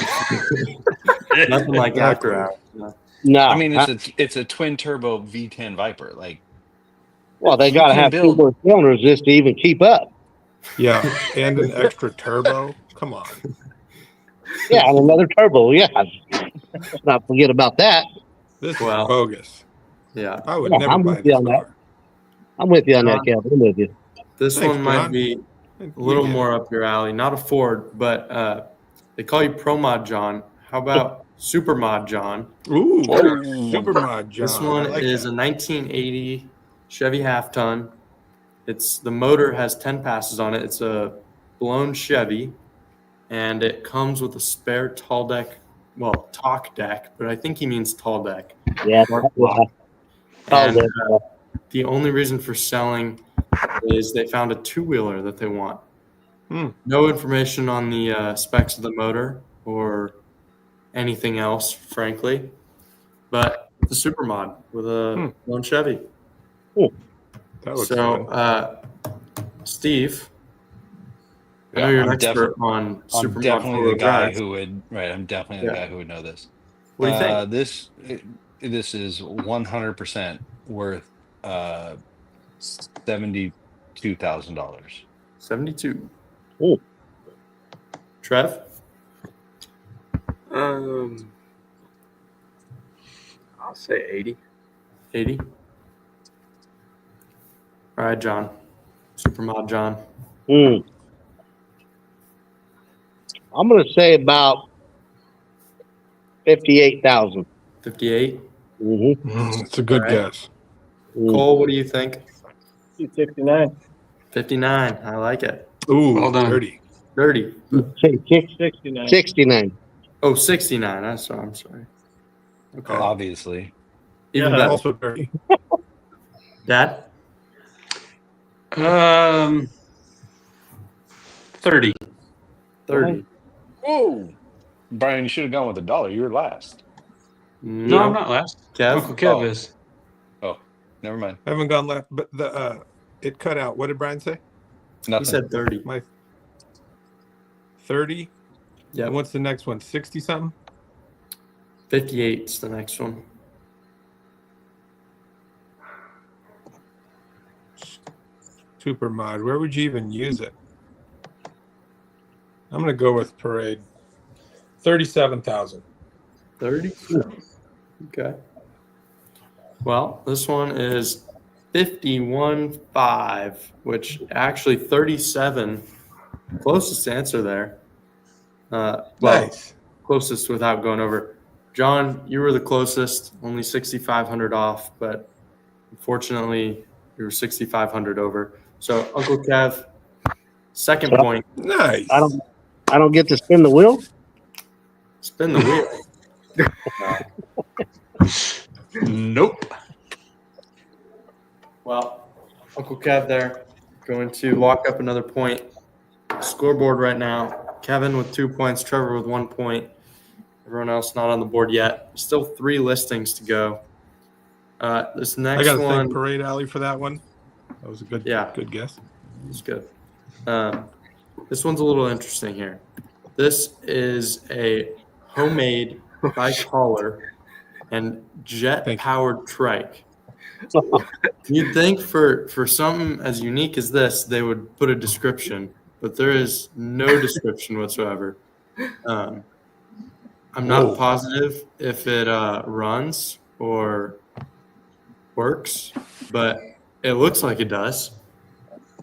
Nothing like Exactly. after hours. No. No, I mean, it's a twin turbo V10 Viper. Like, well, they got to can have two build- more cylinders just to even keep up. Yeah, and an extra turbo. Come on. Yeah, and another turbo. Yeah, let's not forget about that. This Well, is bogus. Yeah. I would Yeah, never I'm buy with you this on that. car. I'm with you on that, Kevin. I'm with you. This Thanks, one might John. be a little more up your alley. Not a Ford, but they call you Pro Mod John. How about Super Mod John? Ooh, Whoa. super mod, John. This one I like is that. a 1980 Chevy half ton. The motor has 10 passes on it. It's a blown Chevy, and it comes with a spare tall deck. Well, talk deck, but I think he means tall deck. Yeah. And Oh, the only reason for selling is they found a two-wheeler that they want. No information on the specs of the motor or anything else, frankly. But it's a super mod with a blown Chevy. That looks So, fun. Steve, I Yeah, know you're an I'm expert on I'm super mod definitely four-wheel the guy drives. who would. Right, I'm definitely the Yeah. guy who would know this. What do you think? This is 100% worth $72,000. 72. Ooh. Trev? I'll say 80. 80. All right, John. Super mod John. I'm going to say about 58,000. 58. It's a good All right. guess. Cole, what do you think? 269. 59. I like it. Ooh, Well done. dirty. 30. Say 69. 69. Oh, 69. I'm sorry. Okay. Obviously, Even Yeah, better. also dirty. Dad? 30. 30. whoa, Brian, you should have gone with $1. You were last. No, I'm not last. Kev? Uncle Kev Oh. is. Never mind. I haven't gone left, but it cut out. What did Brian say? Nothing. He said 30. My 30. Yeah. And what's the next one? 60 something? 58 is the next one. Super mod. Where would you even use it? I'm gonna go with Parade. 37,000. 30? Okay. Well, this one is 51.5, which actually 37 Closest answer there. Well, Nice. closest without going over. John, you were the closest, only 6,500 off, but unfortunately, you were 6,500 over. So, Uncle Kev, second So point, Nice. I don't get to spin the wheel. spin the wheel. Nope. Well, Uncle Kev there going to lock up another point. Scoreboard right now. Kevin with 2 points, Trevor with 1 point. Everyone else not on the board yet. Still 3 listings to go. This I next got to one, thank Parade Alley for that one. That was a good guess. it's good. This one's a little interesting here. This is a homemade bicolor and jet-powered trike. You'd think for something as unique as this, they would put a description, but there is no description whatsoever. I'm not Whoa. positive if it runs or works, but it looks like it does,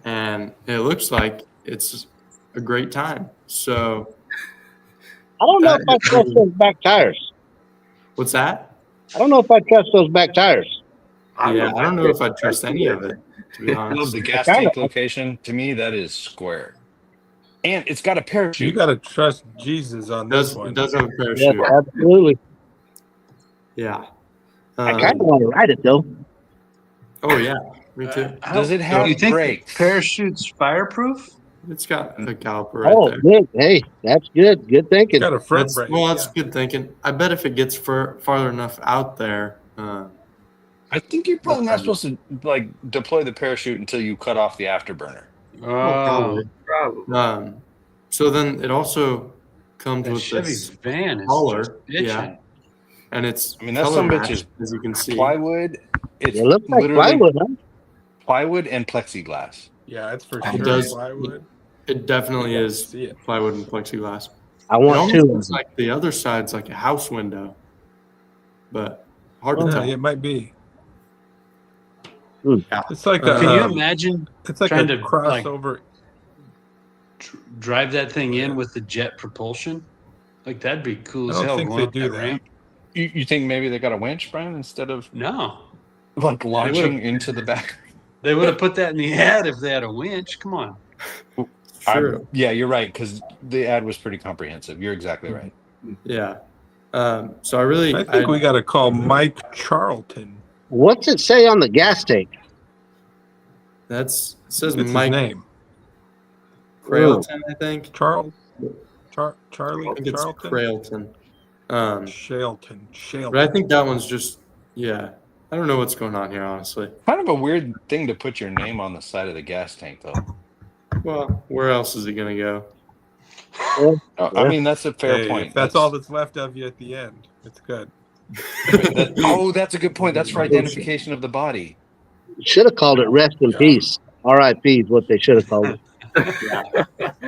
and it looks like it's a great time. So, I don't know if I trust those back tires. what's that? I don't know if I trust those back tires. Yeah, I don't know if I trust any of it, to be I love honest. the gas kinda- tank location. To me, that is square. And it's got a You parachute. got to trust Jesus on It this does, one. it does have a Yes, parachute. absolutely. Yeah. I kind of want to ride it though. Oh yeah, me too. Does it have You think brakes? the parachute's fireproof? It's got a caliper right Oh, there. good. Hey, that's good. Good thinking. Got a front That's brake. that's good thinking. I bet if it gets farther enough out there, I think you're probably not supposed to like deploy the parachute until you cut off the afterburner. Oh, Probably. so then it also comes that with Chevy's this van is color, just bitching. yeah, and it's I mean, that color some bitch matched, is as you can see. Plywood. It's It looks like literally plywood, huh? plywood and plexiglass. Yeah, it's for It sure does- plywood. It definitely is See it. plywood and plexiglass. I It want almost to. looks like the other side's like a house window, but hard to Yeah, tell. it might be. Yeah. It's like Can Can you Um, imagine it's like trying a to, crossover. drive that thing in with the jet propulsion? Like that'd be cool I as don't hell think going they up do that that. ramp. You think maybe they got a winch, Brian, instead of No, like launching would've- into the back? they would have put that in the ad if they had a winch. Come on. True. Yeah, you're right, because the ad was pretty comprehensive. You're exactly right. Yeah. So I I think we got to call Mike Charlton. What's it say on the gas tank? it says It's Mike his name. Crailton, I think. Charlie I think it's Charlton. Crailton. Shelton. But I think that one's just I don't know what's going on here, honestly. Kind of a weird thing to put your name on the side of the gas tank, though. Well, where else is it gonna go? I mean, that's a fair Hey, point. if that's all that's left of you at the end, it's good. That's a good point. That's for identification of the body. Should have called it rest in Yeah. peace. R.I.P. is what they should have called it.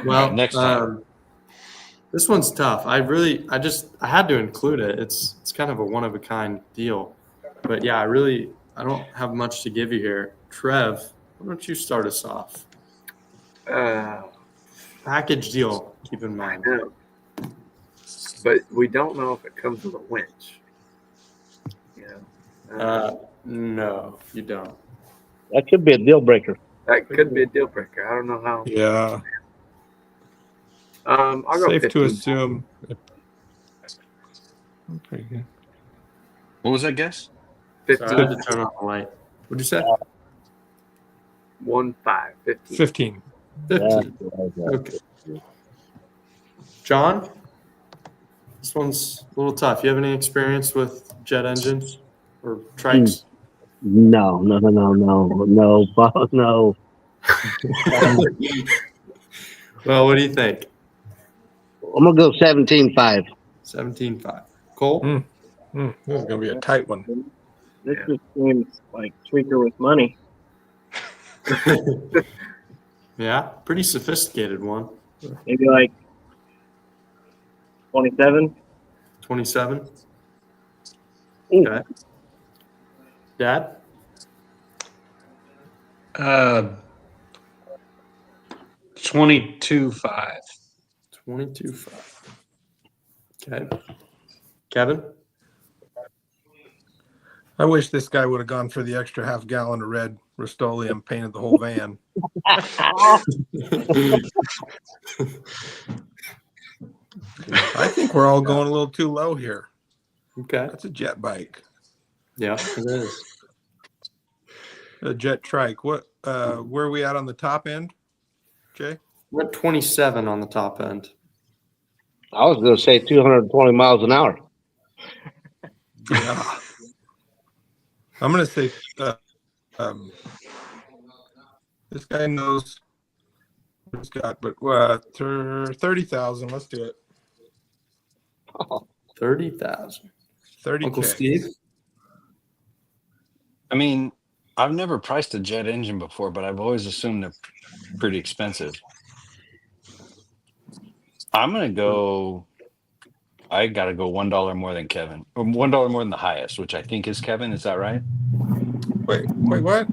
Well, Next time. this one's tough. I had to include it. It's kind of a one of a kind deal. But yeah, I don't have much to give you here. Trev, why don't you start us off? Package deal, keep in I mind. know. But we don't know if it comes with a winch. You know? No, you don't. That could be a deal breaker. That could be a deal breaker. I don't know how. Yeah. I'll go Safe 15. to assume. Pretty good. What was that guess? Sorry, I 15. had to turn off the light. What'd you say? 1, 5, 15. 15. 15. Yeah. Okay. John, this one's a little tough. You have any experience with jet engines or trikes? No. Well, what do you think? I'm gonna go 17-5. 17.5. Cole? This is gonna be a tight one. This just seems like tweaker with money. Yeah, pretty sophisticated one. Maybe like 27. 27. Ooh. Okay. Dad? 22.5. 22.5. Okay. Kevin? I wish this guy would have gone for the extra half gallon of red Rust-Oleum, painted the whole van. I think we're all going a little too low here. Okay. That's a jet bike. Yeah, it is. A jet trike. What? Where are we at on the top end, Jay? We're at 27 on the top end. I was going to say 220 miles an hour. Yeah. I'm going to say this guy knows what he's got, but 30,000. Let's do it. 30,000. 30K. Uncle Steve? I mean, I've never priced a jet engine before, but I've always assumed they're pretty expensive. I'm going to go. I got to go $1 more than Kevin, or $1 more than the highest, which I think is Kevin. Is that right? Wait, what?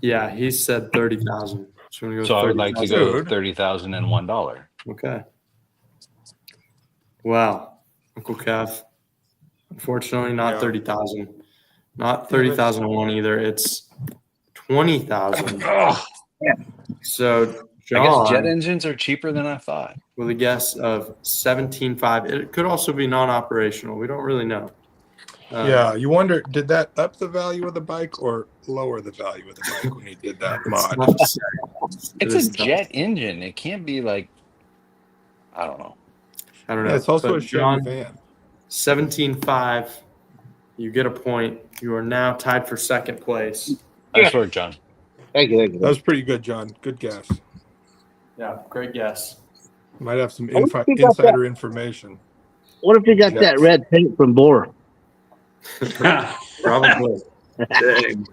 Yeah, he said 30,000. So I would like to go Dude. $30,001. Okay. Wow. Uncle Kev. Unfortunately, not Yeah. 30,000. Not 30,001 either. It's 20,000. Oh, So I guess John, jet engines are cheaper than I thought. with a guess of 17.5. It could also be non-operational. We don't really know. Yeah, you wonder, did that up the value of the bike or lower the value of the bike when he did that It's mod? tough to say. It's It is a tough. jet engine. It can't be like, I don't know. I don't know. Yeah, it's also But a Chevy John, van. 17.5. You get a point. You are now tied for second place. Nice work, John. Thank you. Thank you. That was pretty good, John. Good guess. Yeah, great guess. Might have some wonder if you got insider information. What if you got that red paint from Bohr? Probably. Dang.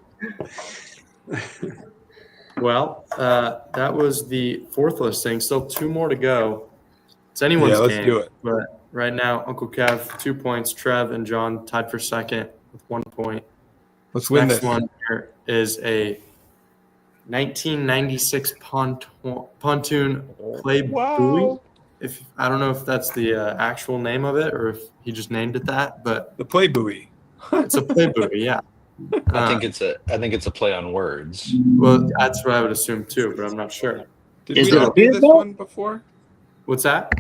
Well, that was the fourth listing. Still two more to go. It's anyone's Yeah, let's game. do it. But right now, Uncle Kev, 2 points. Trev and John tied for second with 1 point. Let's win Next this. one here is a 1996 pontoon play buoy. If I don't know if that's the actual name of it or if he just named it that, but The play buoy. it's a play buoy. Yeah. I think it's a play on words. Well, that's what I would assume too, but I'm not sure. Did Is we it a not do this Peterbilt? one before? What's that?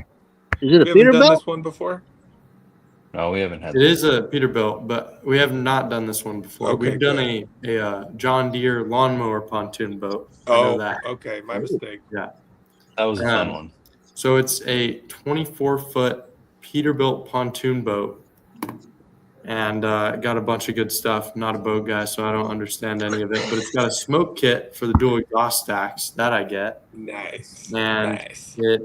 Is it a We haven't done Peterbilt? this one before? No, we haven't had It is a Peterbilt, but we have not done this one before. Okay, We've done a John Deere lawnmower pontoon boat. I know that. Okay, my mistake. That was a fun one. So it's a 24-foot Peterbilt pontoon boat, and it got a bunch of good stuff. Not a boat guy, so I don't understand any of it. But it's got a smoke kit for the dual exhaust stacks that I get, Nice. and Nice. it,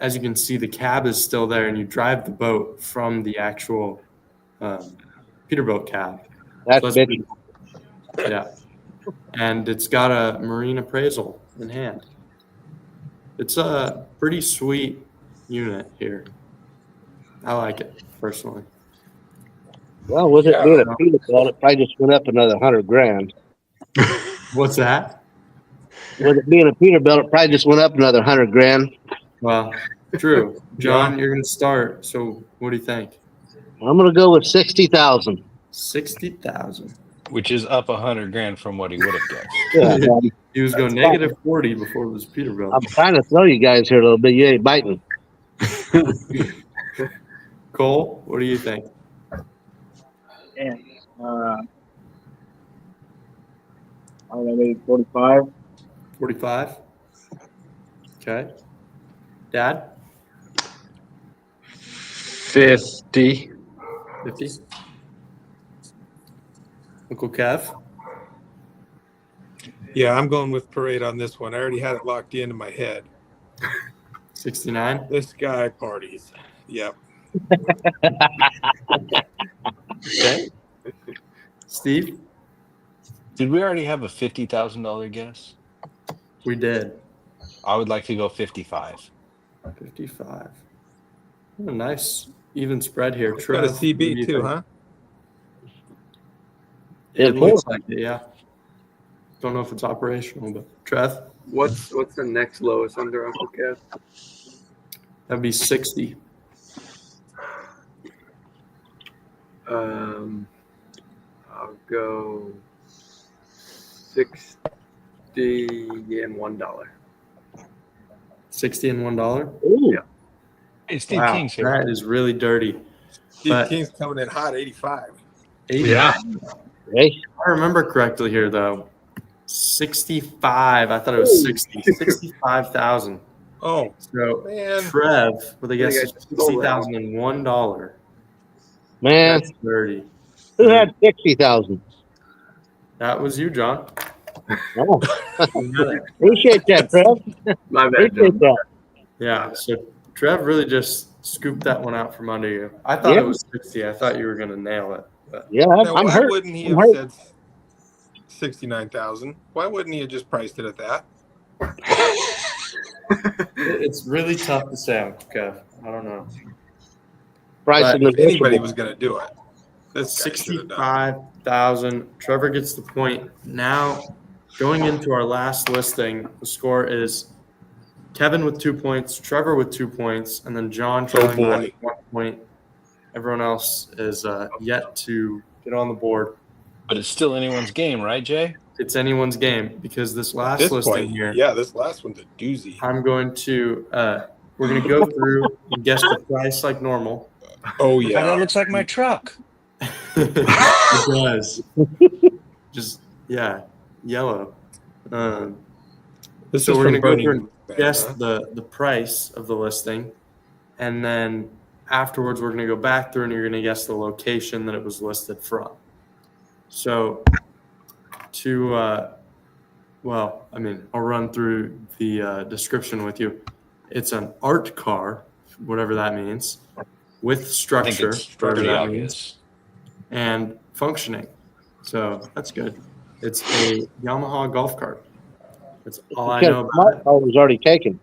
as you can see, the cab is still there, and you drive the boat from the actual Peterbilt cab. That's So bitchy. Yeah, and it's got a marine appraisal in hand. It's a pretty sweet unit here. I like it personally. Well, with it being a Peterbilt, it probably just went up another $100,000. What's that? With it being a Peterbilt, it probably just went up another $100,000. Well, true. John, you're going to start. So what do you think? I'm gonna go with 60,000. 60,000. Which is up $100,000 from what he would have guessed. Yeah, He was going negative 40 before it was Peterbilt. I'm trying to throw you guys here a little bit. You ain't biting. Cole, what do you think? Yeah. I don't know, maybe 45. 45? Okay. Dad? 50. 50? Uncle Kev? Yeah, I'm going with Parade on this one. I already had it locked into my head. 69? This guy parties. Yep. Okay. Steve? Did we already have a $50,000 guess? We did. I would like to go 55. 55. A nice even spread here. It's got a Trev, what do CB you too, think? huh? It Yeah, looks like it, yeah. Don't know if it's operational, but Trev? What's the next lowest under Uncle Kev? That'd be 60. I'll go $61. $60 and $1. Ooh. Yeah. Hey, Steve Wow, King's here. that is really dirty. Steve But- King's coming in hot, 85. 80. Yeah. Hey, If I remember correctly here, though, 65. I thought it was 60. 65,000. Oh, So man. Trev, with I guess I just stole that one. $60,001. man, That's dirty. who had 60,000? That was you, John. Oh, You got it. appreciate that, Trev. My bad, Appreciate John. that. Yeah. So Trev really just scooped that one out from under you. I thought Yeah. it was 60. I thought you were going to nail it. But Yeah, Now, I'm why hurt. wouldn't he I'm have hurt. said 69,000? Why wouldn't he have just priced it at that? it's really tough to say. Okay. I don't know. Price But is If anybody negotiable. was going to do it, this guy should have done it. 65,000. Trevor gets the point. Now, going into our last listing, the score is Kevin with 2 points, Trevor with 2 points, and then John trailing boy. behind with 1 point. Everyone else is yet to get on the board. But it's still anyone's game, right, Jay? It's anyone's game because this last This listing point, here, yeah, this last one's a doozy. I'm going to we're going to go through and guess the price like normal. Oh, That yeah. looks like my truck. It does. Just yellow. This So is we're from gonna go Burning through and Man, guess huh? the price of the listing, and then afterwards we're going to go back through and you're going to guess the location that it was listed from. So I'll run through the description with you. It's an art car, whatever that means, with I think structure, it's whatever pretty that obvious. means, and functioning. So that's good. It's a Yamaha golf cart. That's all I know Because about smart it. car was already taken.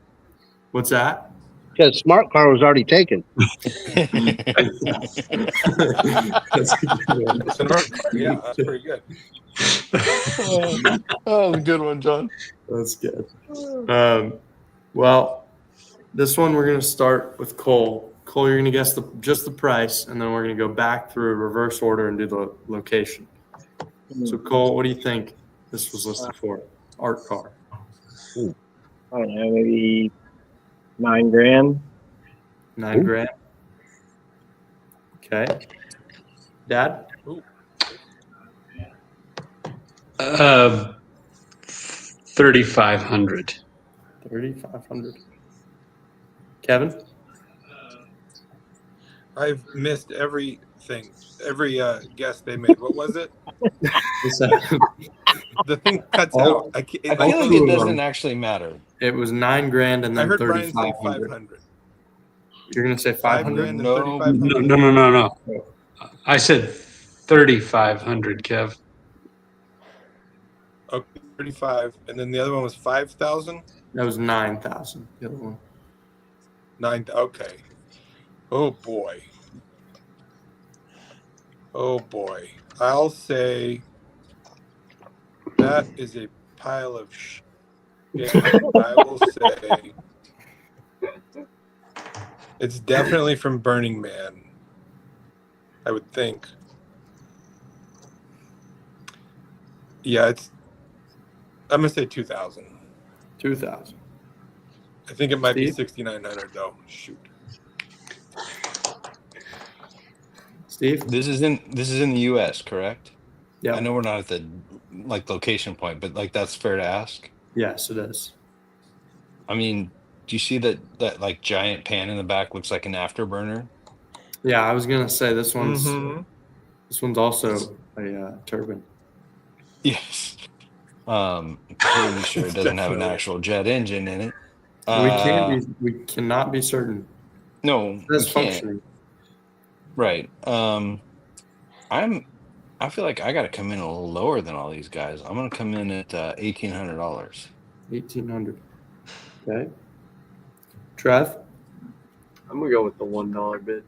What's that? Because smart car was already taken. That's a good one. It's an art car. Yeah, that's pretty good. Oh, good one, John. That's good. Well, this one we're going to start with Cole. Cole, you're going to guess just the price, and then we're going to go back through reverse order and do the location. So, Cole, what do you think this was listed for? Art car. I don't know, maybe $9,000. $9,000. Okay. Dad? 3,500. 3,500. Kevin? I've missed everything, every guess they made. What was it? The thing cuts Oh, out. I I can't, feel All like two it of doesn't them. actually matter. It was $9,000 and I then heard Brian say 3,500. 500. You're going to say 500? 5,000 and No. 3,500. No. I said 3,500, Kev. Okay, 35. And then the other one was 5,000? That was 9,000. The other one. 9. Okay. Oh, boy. Oh, boy. I'll say that is a pile of shit. I will say it's definitely from Burning Man. I would think. Yeah, I'm gonna say 2,000. 2,000. I think it might be Steve? 6,900 though. Shoot. Steve? This is in the U.S., correct? Yeah. I know we're not at the location point, but that's fair to ask. Yes, it is. I mean, do you see that like giant pan in the back looks like an afterburner? Yeah, I was gonna say this one's Mhm. also a turbine. Yes. I'm pretty sure it doesn't have an Definitely. actual jet engine in it. We cannot be certain. No, That's we can't. functioning. Right. I feel like I got to come in a little lower than all these guys. I'm gonna come in at $1,800. 1,800. Okay. Trev? I'm gonna go with the $1 bid.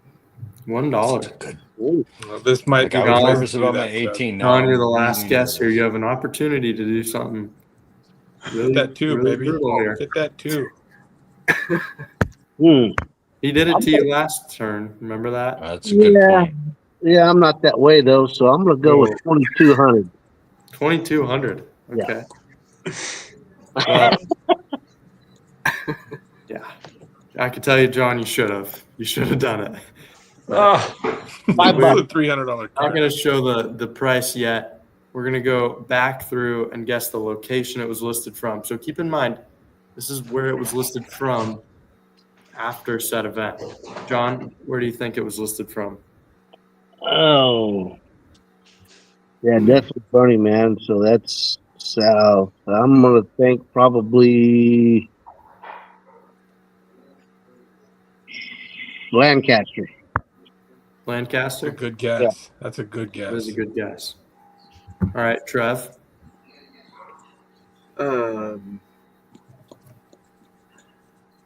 $1. Good. Ooh, Well, this might Like be I the was time nervous to do about my that, Jeff. 18. John, Now you're the I'm last really guest here. nervous. You have an opportunity to do something Really, Get that too, really baby. brutal here. Get that too. Hmm. He did it to you last turn. Remember that? That's a good Yeah, point. yeah, I'm not that way though, so I'm gonna go with 2,200. 2,200. Yeah. Okay. Well, yeah. I can tell you, John, you should have. You should have done it. Oh, $5. It's a $300 Not card. going to show the price yet. We're going to go back through and guess the location it was listed from. So keep in mind, this is where it was listed from after said event. John, where do you think it was listed from? Oh, yeah, definitely Burning Man. So that's south. I'm gonna think probably Lancaster. That's a Lancaster? good guess. That's a good That is guess. a good guess. All right, Trev.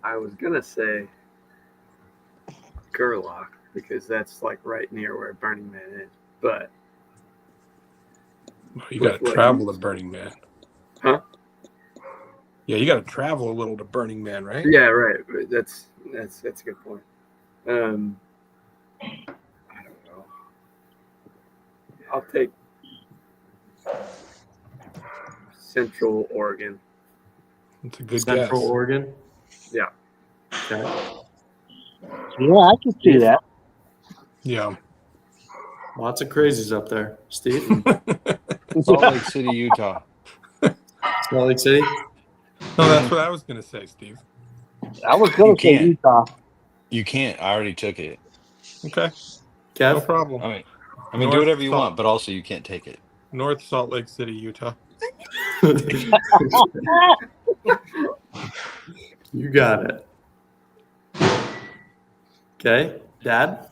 I was gonna say Gerlach because that's like right near where Burning Man is, but You got to What travel you- to Burning Man. Huh? Yeah, you got to travel a little to Burning Man, right? yeah, right. That's a good point. I don't know. I'll take Central Oregon. It's a good Central guess. Oregon? Yeah. Okay. Yeah, I can see that. Yeah. Lots of crazies up there. Steve? Salt Lake City, Utah. Salt Lake City? No, that's what I was going to say, Steve. I was gonna You say can't. Utah. You can't. I already took it. Okay. Kev? No problem. I mean, do North whatever you Salt- want, but also you can't take it. North Salt Lake City, Utah. You got it. Okay. Dad?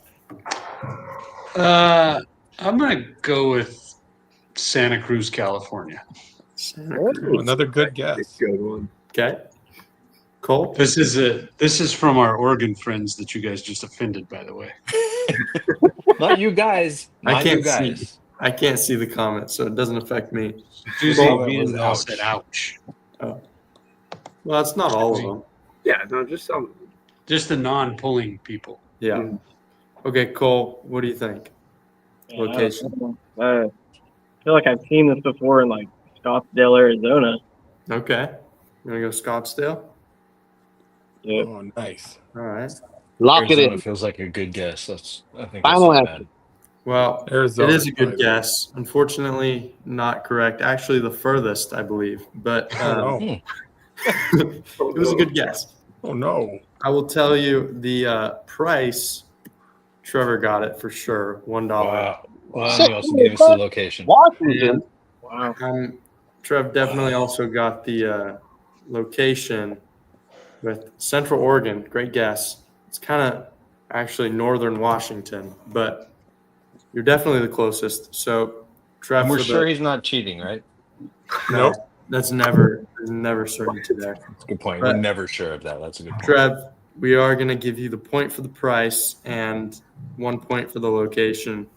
I'm gonna go with Santa Cruz, California. Santa Cruz. Oh, another good guess. Good one. Okay. Cole? This is from our Oregon friends that you guys just offended, by the way. Not you guys. I Not you can't see. guys. I can't see the comment, so it doesn't affect me. Susie Well, that being was the house said, ouch. ouch. Well, it's not all of them. Yeah, no, just some. Just the non-pulling people. Yeah. Mm. Okay, Cole, what do you think? Location. I feel like I've seen this before in like Scottsdale, Arizona. Okay. You want to go Scottsdale? Yeah. Oh, nice. All right. Lock it Arizona in. feels like a good guess. I think Final that's not answer. bad. Well, Arizona. it is a good guess. Unfortunately, not correct. Actually, the furthest, I believe. But Oh, no. it was a good guess. Oh, no. I will tell you the price. Trevor got it for sure. $1. Wow. Well, and you also gave us the location. Washington. Wow. Trev definitely also got the location with Central Oregon. Great guess. It's kind of actually northern Washington, but you're definitely the closest. So, Trev, And we're for the- sure he's not cheating, right? no, that's never certainty there. That's a good point. But- We're never sure of that. That's a good point. Trev, we are going to give you the point for the price and 1 point for the location.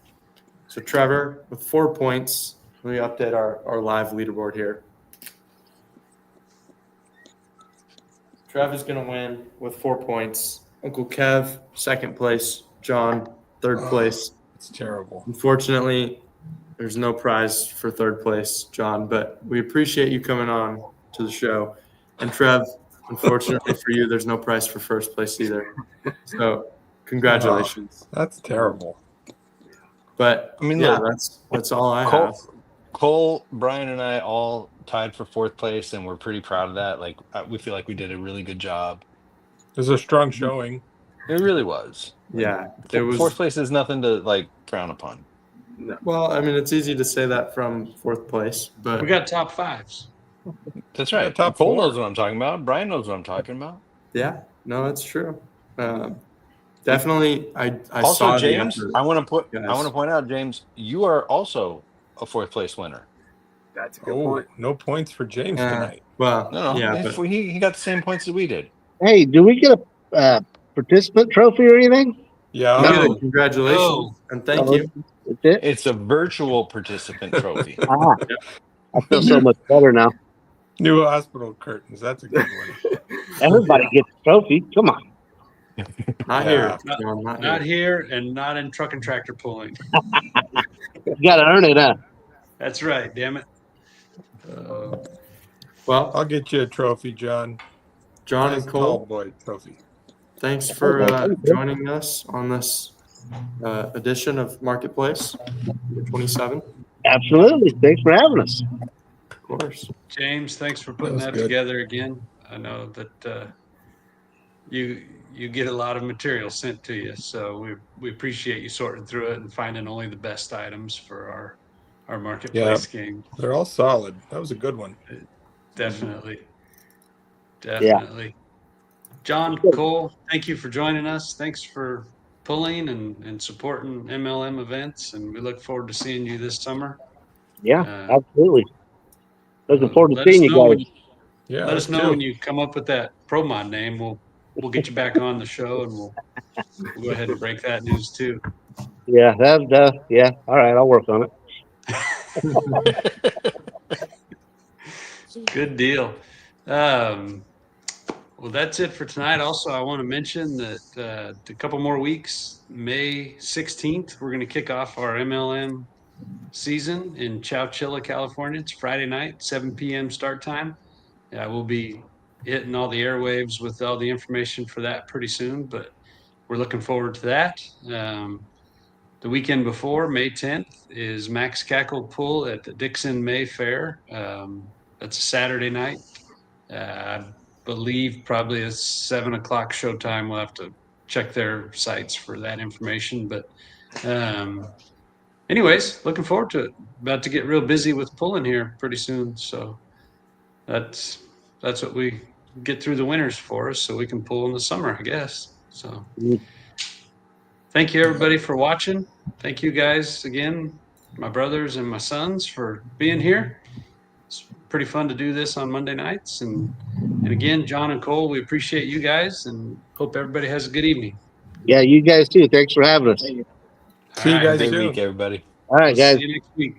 So, Trevor, with 4 points, let me update our live leaderboard here. Trev is going to win with 4 points. Uncle Kev, second place. John, third place. It's terrible. Unfortunately, there's no prize for third place, John, but we appreciate you coming on to the show. And Trev, unfortunately for you, there's no prize for first place either. So, congratulations. That's terrible. But I mean, yeah, look, that's all I have. Cole, Brian, and I all tied for fourth place, and we're pretty proud of that. Like, we feel like we did a really good job. It was a strong showing. It really was. Yeah, it was. Fourth place is nothing to like frown upon. Well, I mean, it's easy to say that from fourth place, but We got top fives. That's right. Yeah, top Cole four. knows what I'm talking about. Brian knows what I'm talking about. yeah, no, that's true. Definitely, I Also, saw James, the effort. I want to Guys. point out, James, you are also a fourth place winner. That's a good Oh, point. no points for James tonight. Well, No, yeah, if but he got the same points that we did. Hey, do we get a participant trophy or anything? Yeah. no, congratulations No. and thank Oh, you. That's it. It's a virtual participant trophy. I feel so much better now. New hospital curtains. That's a good one. Everybody gets a trophy. Come on. Not Yeah. here, John. Not Not here. here and not in truck and tractor pulling. You got to earn it, huh? That's right, damn it. Well, I'll get you a trophy, John. John Nice and tall Cole, boy trophy. thanks for Okay. joining us on this edition of Marketplace, number 27. Absolutely. Thanks for having us. Of course. James, thanks for putting was that good. together again. I know that you get a lot of material sent to you, so we appreciate you sorting through it and finding only the best items for our marketplace game. They're all solid. That was a good one. Definitely. Definitely. John, Cole, thank you for joining us. Thanks for pulling and supporting MLM events, and we look forward to seeing you this summer. Yeah, absolutely. Looking forward to Let us seeing you know when guys. Yeah. let us us know too. when you come up with that ProMod name. We'll get you back on the show, and we'll go ahead and break that news too. Yeah, yeah. All right, I'll work on it. Good deal. Well, that's it for tonight. Also, I want to mention that a couple more weeks, May 16th, we're going to kick off our MLM season in Chowchilla, California. It's Friday night, 7 p.m. start time. We'll be hitting all the airwaves with all the information for that pretty soon, but we're looking forward to that. The weekend before, May 10th, is Max Cackle Pull at the Dixon May Fair. That's a Saturday night. I believe probably a 7 o'clock showtime. We'll have to check their sites for that information. But anyways, looking forward to it. About to get real busy with pulling here pretty soon. So that's what we get through the winters for us, so we can pull in the summer, I guess. So thank you everybody for watching. Thank you guys again, my brothers and my sons, for being here. It's pretty fun to do this on Monday nights. And again, John and Cole, we appreciate you guys and hope everybody has a good evening. Yeah, you guys too. Thanks for having us. See you All right. guys Great soon. week, everybody. All right, We'll guys. see you next week.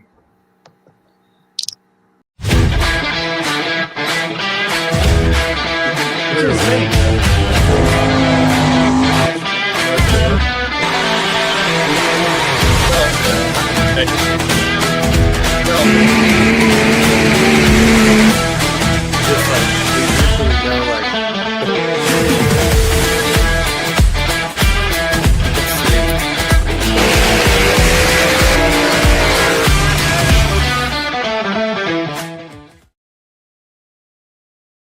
Cheers, mate.